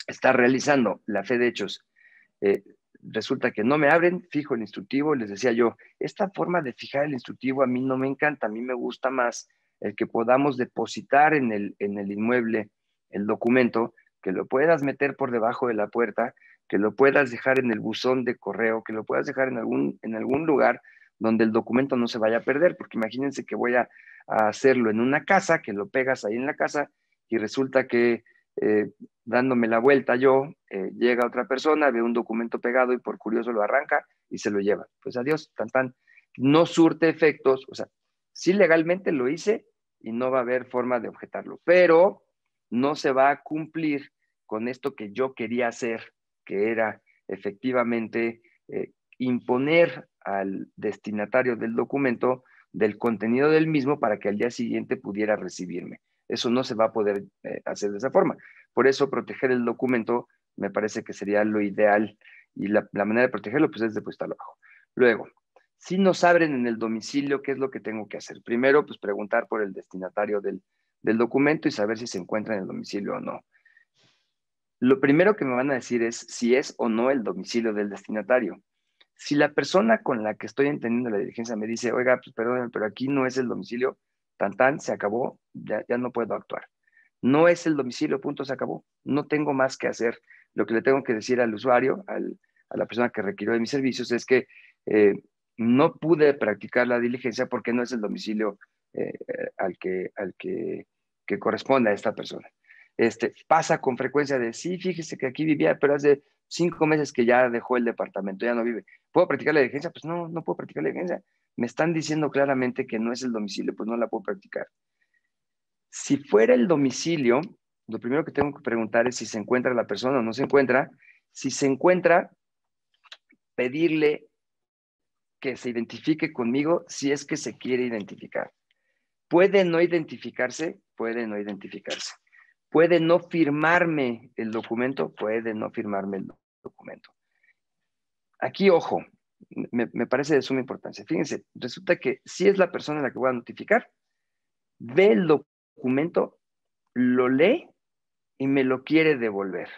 S1: estar realizando la fe de hechos, resulta que no me abren, fijo el instructivo, les decía yo, esta forma de fijar el instructivo a mí no me encanta, a mí me gusta más el que podamos depositar en el inmueble el documento, que lo puedas meter por debajo de la puerta, que lo puedas dejar en el buzón de correo, que lo puedas dejar en algún lugar donde el documento no se vaya a perder, porque imagínense que voy a hacerlo en una casa, que lo pegas ahí en la casa y resulta que dándome la vuelta yo, llega otra persona, ve un documento pegado y por curioso lo arranca y se lo lleva. Pues adiós, tan tan. No surte efectos, o sea, sí legalmente lo hice y no va a haber forma de objetarlo, pero no se va a cumplir con esto que yo quería hacer, que era efectivamente imponer al destinatario del documento del contenido del mismo para que al día siguiente pudiera recibirme. Eso no se va a poder hacer de esa forma. Por eso proteger el documento me parece que sería lo ideal y la manera de protegerlo pues es depositarlo abajo. Luego, si nos abren en el domicilio, ¿qué es lo que tengo que hacer? Primero, pues preguntar por el destinatario del documento y saber si se encuentra en el domicilio o no. Lo primero que me van a decir es si es o no el domicilio del destinatario. Si la persona con la que estoy entendiendo la diligencia me dice, oiga, pues perdón, pero aquí no es el domicilio, tan, se acabó, ya no puedo actuar. No es el domicilio, punto, se acabó. No tengo más que hacer. Lo que le tengo que decir al usuario, a la persona que requirió de mis servicios, es que no pude practicar la diligencia porque no es el domicilio al que corresponde a esta persona. Pasa con frecuencia de, sí, fíjese que aquí vivía, pero hace 5 meses que ya dejó el departamento, ya no vive. ¿Puedo practicar la diligencia? Pues no, no puedo practicar la diligencia. Me están diciendo claramente que no es el domicilio, pues no la puedo practicar. Si fuera el domicilio, lo primero que tengo que preguntar es si se encuentra la persona o no se encuentra. Si se encuentra, pedirle que se identifique conmigo si es que se quiere identificar. Puede no identificarse, puede no identificarse. Puede no firmarme el documento, puede no firmarme el documento. Aquí, ojo, me parece de suma importancia. Fíjense, resulta que si es la persona a la que voy a notificar, ve el documento, lo lee y me lo quiere devolver.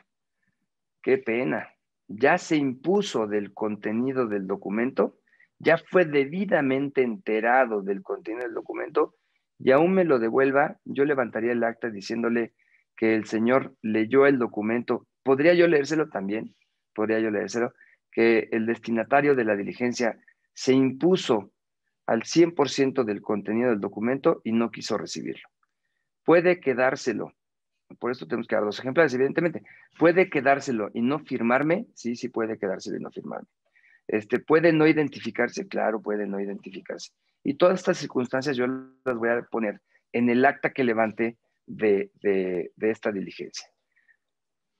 S1: Qué pena. Ya se impuso del contenido del documento, ya fue debidamente enterado del contenido del documento y aún me lo devuelva, yo levantaría el acta diciéndole que el señor leyó el documento. ¿Podría yo leérselo también? ¿Podría yo leérselo? Que el destinatario de la diligencia se impuso al 100% del contenido del documento y no quiso recibirlo. Puede quedárselo. Por esto tenemos que dar 2 ejemplares, evidentemente. ¿Puede quedárselo y no firmarme? Sí, sí puede quedárselo y no firmarme. ¿Puede no identificarse? Claro, puede no identificarse. Y todas estas circunstancias yo las voy a poner en el acta que levante de esta diligencia.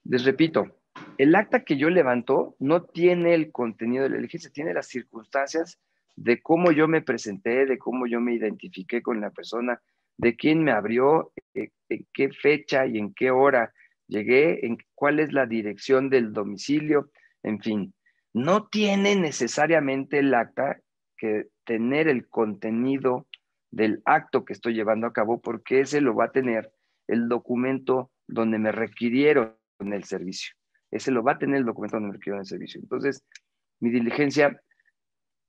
S1: Les repito, el acta que yo levanto no tiene el contenido de la diligencia, tiene las circunstancias de cómo yo me presenté, de cómo yo me identifiqué con la persona, de quién me abrió, en qué fecha y en qué hora llegué, en cuál es la dirección del domicilio, en fin. No tiene necesariamente el acta que tener el contenido del acto que estoy llevando a cabo, porque ese lo va a tener el documento donde me requirieron el servicio. Ese lo va a tener el documento donde me requirieron el servicio. Entonces, mi diligencia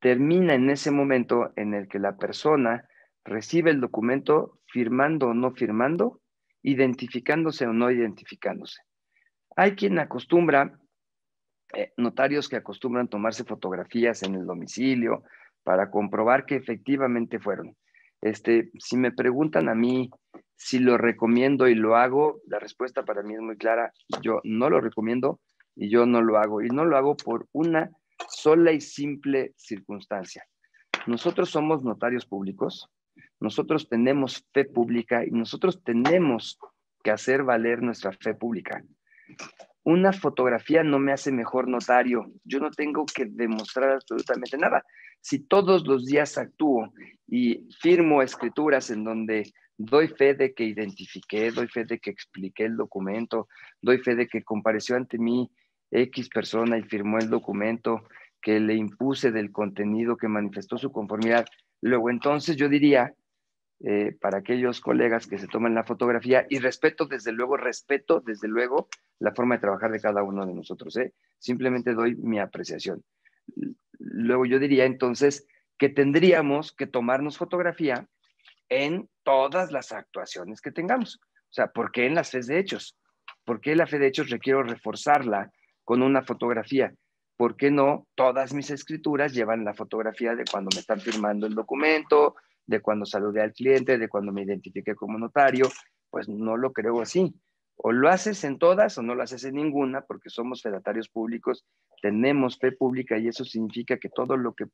S1: termina en ese momento en el que la persona recibe el documento firmando o no firmando, identificándose o no identificándose. Hay quien acostumbra, notarios que acostumbran tomarse fotografías en el domicilio para comprobar que efectivamente fueron. Si me preguntan a mí si lo recomiendo y lo hago, la respuesta para mí es muy clara. Yo no lo recomiendo y yo no lo hago. Y no lo hago por una sola y simple circunstancia. Nosotros somos notarios públicos, nosotros tenemos fe pública y nosotros tenemos que hacer valer nuestra fe pública. Una fotografía no me hace mejor notario. Yo no tengo que demostrar absolutamente nada. Si todos los días actúo y firmo escrituras en donde doy fe de que identifiqué, doy fe de que expliqué el documento, doy fe de que compareció ante mí X persona y firmó el documento, que le impuse del contenido, que manifestó su conformidad, luego entonces yo diría, para aquellos colegas que se toman la fotografía, y respeto desde luego la forma de trabajar de cada uno de nosotros, ¿eh? Simplemente doy mi apreciación. Luego yo diría entonces que tendríamos que tomarnos fotografía en todas las actuaciones que tengamos. O sea, ¿por qué en las fes de hechos? ¿Por qué la fe de hechos requiero reforzarla con una fotografía? ¿Por qué no todas mis escrituras llevan la fotografía de cuando me están firmando el documento, de cuando saludé al cliente, de cuando me identifiqué como notario? Pues no lo creo así. O lo haces en todas o no lo haces en ninguna, porque somos fedatarios públicos, tenemos fe pública y eso significa que todo lo que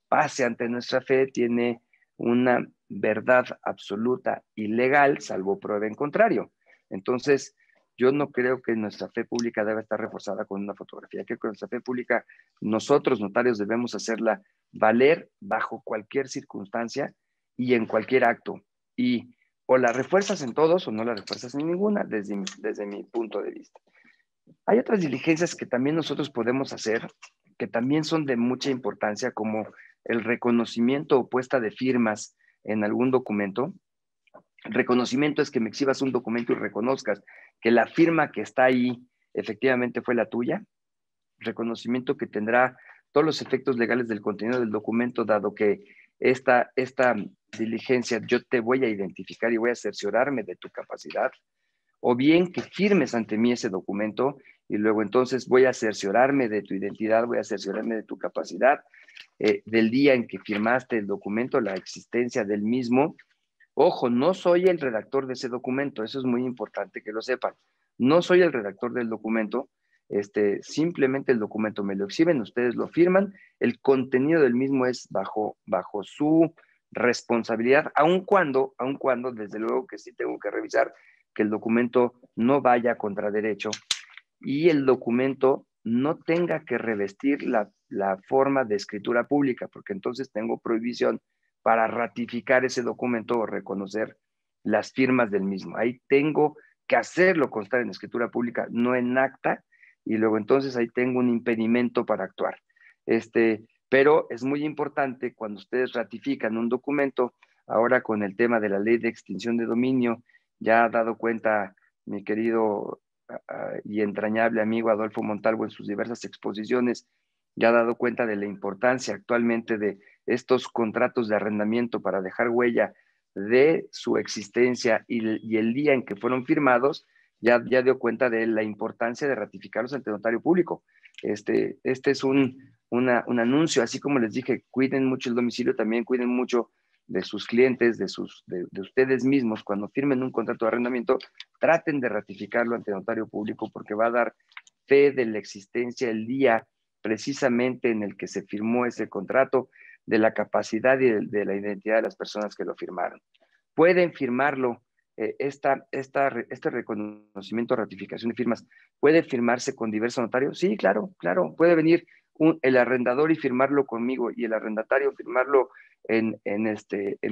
S1: pase ante nuestra fe tiene una verdad absoluta y legal, salvo prueba en contrario. Entonces, yo no creo que nuestra fe pública deba estar reforzada con una fotografía. Creo que nuestra fe pública, nosotros, notarios, debemos hacerla valer bajo cualquier circunstancia y en cualquier acto. Y o la refuerzas en todos o no la refuerzas en ninguna, desde mi punto de vista. Hay otras diligencias que también nosotros podemos hacer, que también son de mucha importancia, como el reconocimiento o puesta de firmas en algún documento. El reconocimiento es que me exhibas un documento y reconozcas que la firma que está ahí efectivamente fue la tuya. Reconocimiento que tendrá todos los efectos legales del contenido del documento, dado que esta diligencia yo te voy a identificar y voy a cerciorarme de tu capacidad, o bien que firmes ante mí ese documento y luego entonces voy a cerciorarme de tu identidad, voy a cerciorarme de tu capacidad, del día en que firmaste el documento, la existencia del mismo. Ojo, no soy el redactor de ese documento, eso es muy importante que lo sepan. No soy el redactor del documento, simplemente el documento me lo exhiben, ustedes lo firman, el contenido del mismo es bajo su responsabilidad, aun cuando, desde luego que sí tengo que revisar que el documento no vaya contra derecho y el documento no tenga que revestir la forma de escritura pública, porque entonces tengo prohibición para ratificar ese documento o reconocer las firmas del mismo. Ahí tengo que hacerlo constar en escritura pública, no en acta, y luego entonces ahí tengo un impedimento para actuar. Pero es muy importante cuando ustedes ratifican un documento, ahora con el tema de la ley de extinción de dominio, ya ha dado cuenta mi querido y entrañable amigo Adolfo Montalvo en sus diversas exposiciones, ya ha dado cuenta de la importancia actualmente de estos contratos de arrendamiento para dejar huella de su existencia y el día en que fueron firmados, ya dio cuenta de la importancia de ratificarlos ante notario público. Este es un anuncio, así como les dije, cuiden mucho el domicilio, también cuiden mucho de sus clientes, de ustedes mismos, cuando firmen un contrato de arrendamiento, traten de ratificarlo ante notario público porque va a dar fe de la existencia el día precisamente en el que se firmó ese contrato, de la capacidad y de la identidad de las personas que lo firmaron. Pueden firmarlo, este reconocimiento, ratificación de firmas, ¿puede firmarse con diversos notarios? Sí, claro, puede venir el arrendador y firmarlo conmigo y el arrendatario firmarlo en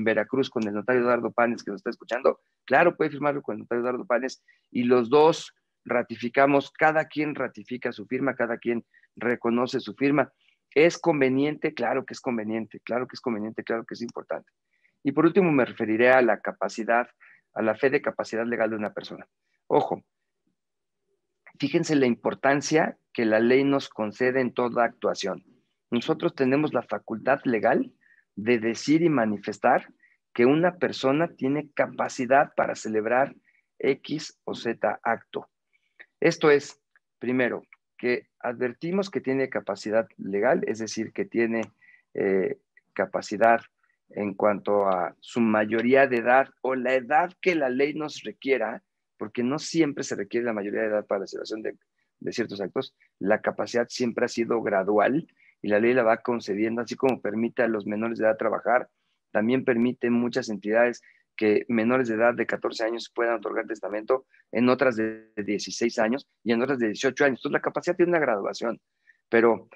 S1: Veracruz con el notario Eduardo Panes que nos está escuchando. Claro, puede firmarlo con el notario Eduardo Panes y los dos ratificamos, cada quien ratifica su firma, cada quien reconoce su firma. ¿Es conveniente? Claro que es conveniente, claro que es importante. Y por último me referiré a la capacidad, a la fe de capacidad legal de una persona. Ojo, fíjense la importancia que la ley nos concede en toda actuación. Nosotros tenemos la facultad legal de decir y manifestar que una persona tiene capacidad para celebrar X o Z acto. Esto es, primero, que advertimos que tiene capacidad legal, es decir, que tiene capacidad en cuanto a su mayoría de edad o la edad que la ley nos requiera, porque no siempre se requiere la mayoría de edad para la celebración de ciertos actos. La capacidad siempre ha sido gradual y la ley la va concediendo, así como permite a los menores de edad trabajar, también permite muchas entidades que menores de edad de 14 años puedan otorgar testamento, en otras de 16 años y en otras de 18 años. Entonces la capacidad tiene una graduación, pero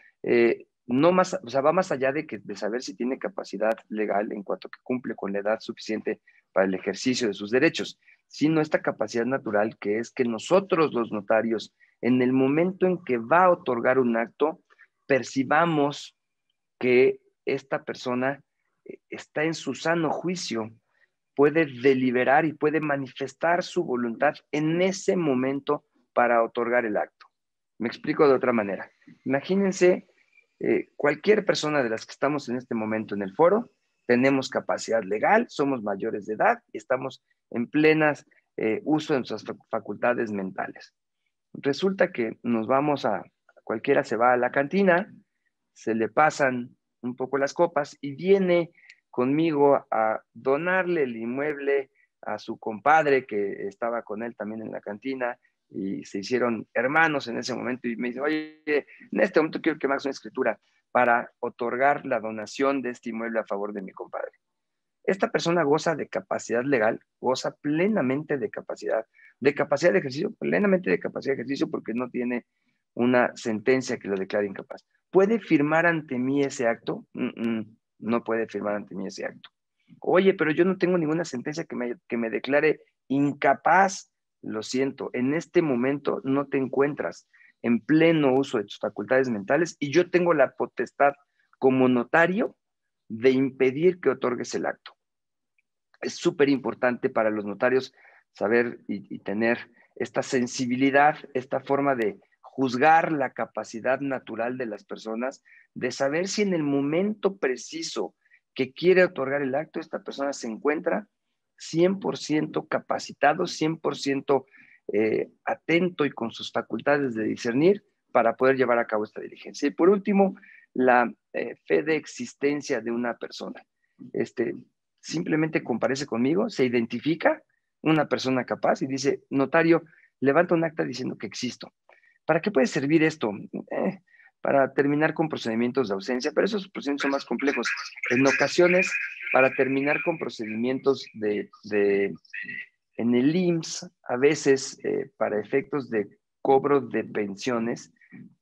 S1: no más, o sea, va más allá de saber si tiene capacidad legal en cuanto que cumple con la edad suficiente para el ejercicio de sus derechos, sino esta capacidad natural que es que nosotros los notarios, en el momento en que va a otorgar un acto, percibamos que esta persona está en su sano juicio, puede deliberar y puede manifestar su voluntad en ese momento para otorgar el acto. Me explico de otra manera. Imagínense, cualquier persona de las que estamos en este momento en el foro, tenemos capacidad legal, somos mayores de edad y estamos en plenas uso de nuestras facultades mentales. Resulta que nos vamos cualquiera se va a la cantina, se le pasan un poco las copas y viene conmigo a donarle el inmueble a su compadre que estaba con él también en la cantina y se hicieron hermanos en ese momento y me dice, oye, en este momento quiero que me hagas una escritura para otorgar la donación de este inmueble a favor de mi compadre. Esta persona goza de capacidad legal, goza plenamente de capacidad de ejercicio, plenamente de capacidad de ejercicio porque no tiene una sentencia que lo declare incapaz. ¿Puede firmar ante mí ese acto? No puede firmar ante mí ese acto. Oye, pero yo no tengo ninguna sentencia que me declare incapaz. Lo siento, en este momento no te encuentras en pleno uso de tus facultades mentales y yo tengo la potestad como notario de impedir que otorgues el acto. Es súper importante para los notarios saber y tener esta sensibilidad, esta forma de juzgar la capacidad natural de las personas, de saber si en el momento preciso que quiere otorgar el acto, esta persona se encuentra 100% capacitado, 100% atento y con sus facultades de discernir para poder llevar a cabo esta diligencia. Y por último, la fe de existencia de una persona. Simplemente comparece conmigo, se identifica una persona capaz y dice, notario, levanta un acta diciendo que existo. ¿Para qué puede servir esto? Para terminar con procedimientos de ausencia, pero esos procedimientos son más complejos. En ocasiones, para terminar con procedimientos en el IMSS, a veces para efectos de cobro de pensiones,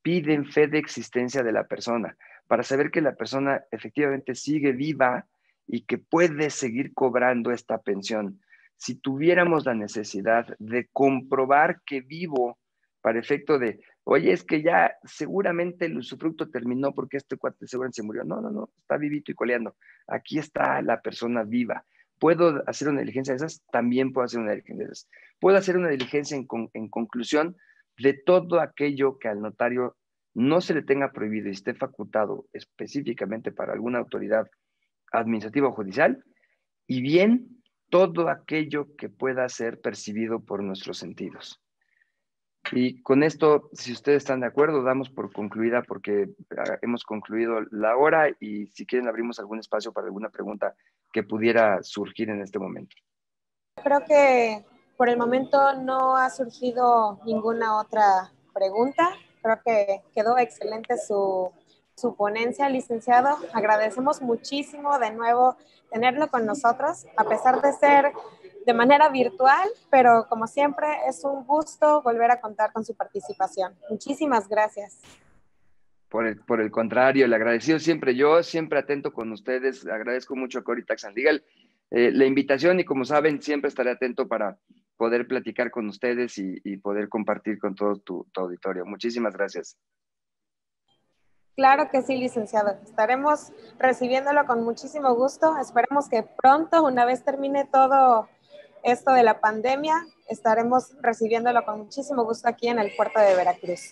S1: piden fe de existencia de la persona, para saber que la persona efectivamente sigue viva y que puede seguir cobrando esta pensión. Si tuviéramos la necesidad de comprobar que vivo para efecto de, oye, es que ya seguramente el usufructo terminó porque este cuate seguramente se murió. No, está vivito y coleando. Aquí está la persona viva. ¿Puedo hacer una diligencia de esas? También puedo hacer una diligencia de esas. Puedo hacer una diligencia en conclusión de todo aquello que al notario no se le tenga prohibido y esté facultado específicamente para alguna autoridad administrativa o judicial, y bien todo aquello que pueda ser percibido por nuestros sentidos. Y con esto, si ustedes están de acuerdo, damos por concluida porque hemos concluido la hora y si quieren abrimos algún espacio para alguna pregunta que pudiera surgir en este momento.
S2: Creo que por el momento no ha surgido ninguna otra pregunta. Creo que quedó excelente su ponencia, licenciado. Agradecemos muchísimo de nuevo tenerlo con nosotros, a pesar de ser de manera virtual, pero como siempre es un gusto volver a contar con su participación. Muchísimas gracias.
S1: Por el contrario, el agradecido siempre yo, siempre atento con ustedes. Agradezco mucho a Cory Tax and Legal la invitación y como saben, siempre estaré atento para poder platicar con ustedes y poder compartir con todo tu auditorio. Muchísimas gracias.
S2: Claro que sí, licenciado. Estaremos recibiéndolo con muchísimo gusto. Esperemos que pronto, una vez termine todo esto de la pandemia, estaremos recibiéndolo con muchísimo gusto aquí en el puerto de Veracruz.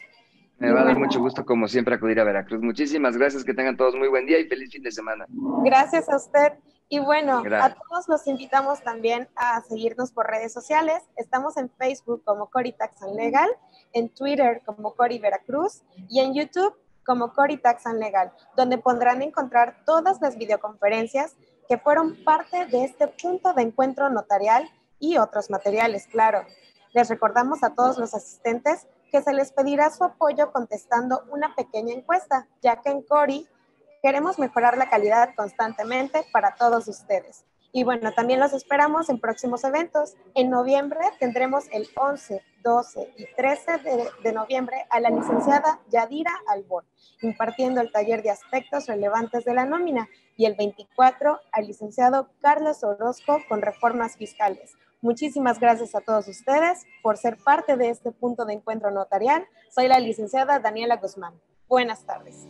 S1: Me va a dar mucho gusto, como siempre, acudir a Veracruz. Muchísimas gracias, que tengan todos muy buen día y feliz fin de semana.
S2: Gracias a usted. Y bueno,
S1: Gracias.
S2: a todos los invitamos también a seguirnos por redes sociales. Estamos en Facebook como Cory Tax and Legal, en Twitter como Cory Veracruz y en YouTube como Cory Tax and Legal, donde podrán encontrar todas las videoconferencias que fueron parte de este punto de encuentro notarial y otros materiales, claro. Les recordamos a todos los asistentes que se les pedirá su apoyo contestando una pequeña encuesta, ya que en Cory queremos mejorar la calidad constantemente para todos ustedes. Y bueno, también los esperamos en próximos eventos. En noviembre tendremos el 11, 12 y 13 de noviembre a la licenciada Yadira Albor, impartiendo el taller de aspectos relevantes de la nómina, y el 24 al licenciado Carlos Orozco con reformas fiscales. Muchísimas gracias a todos ustedes por ser parte de este punto de encuentro notarial. Soy la licenciada Daniela Guzmán. Buenas tardes.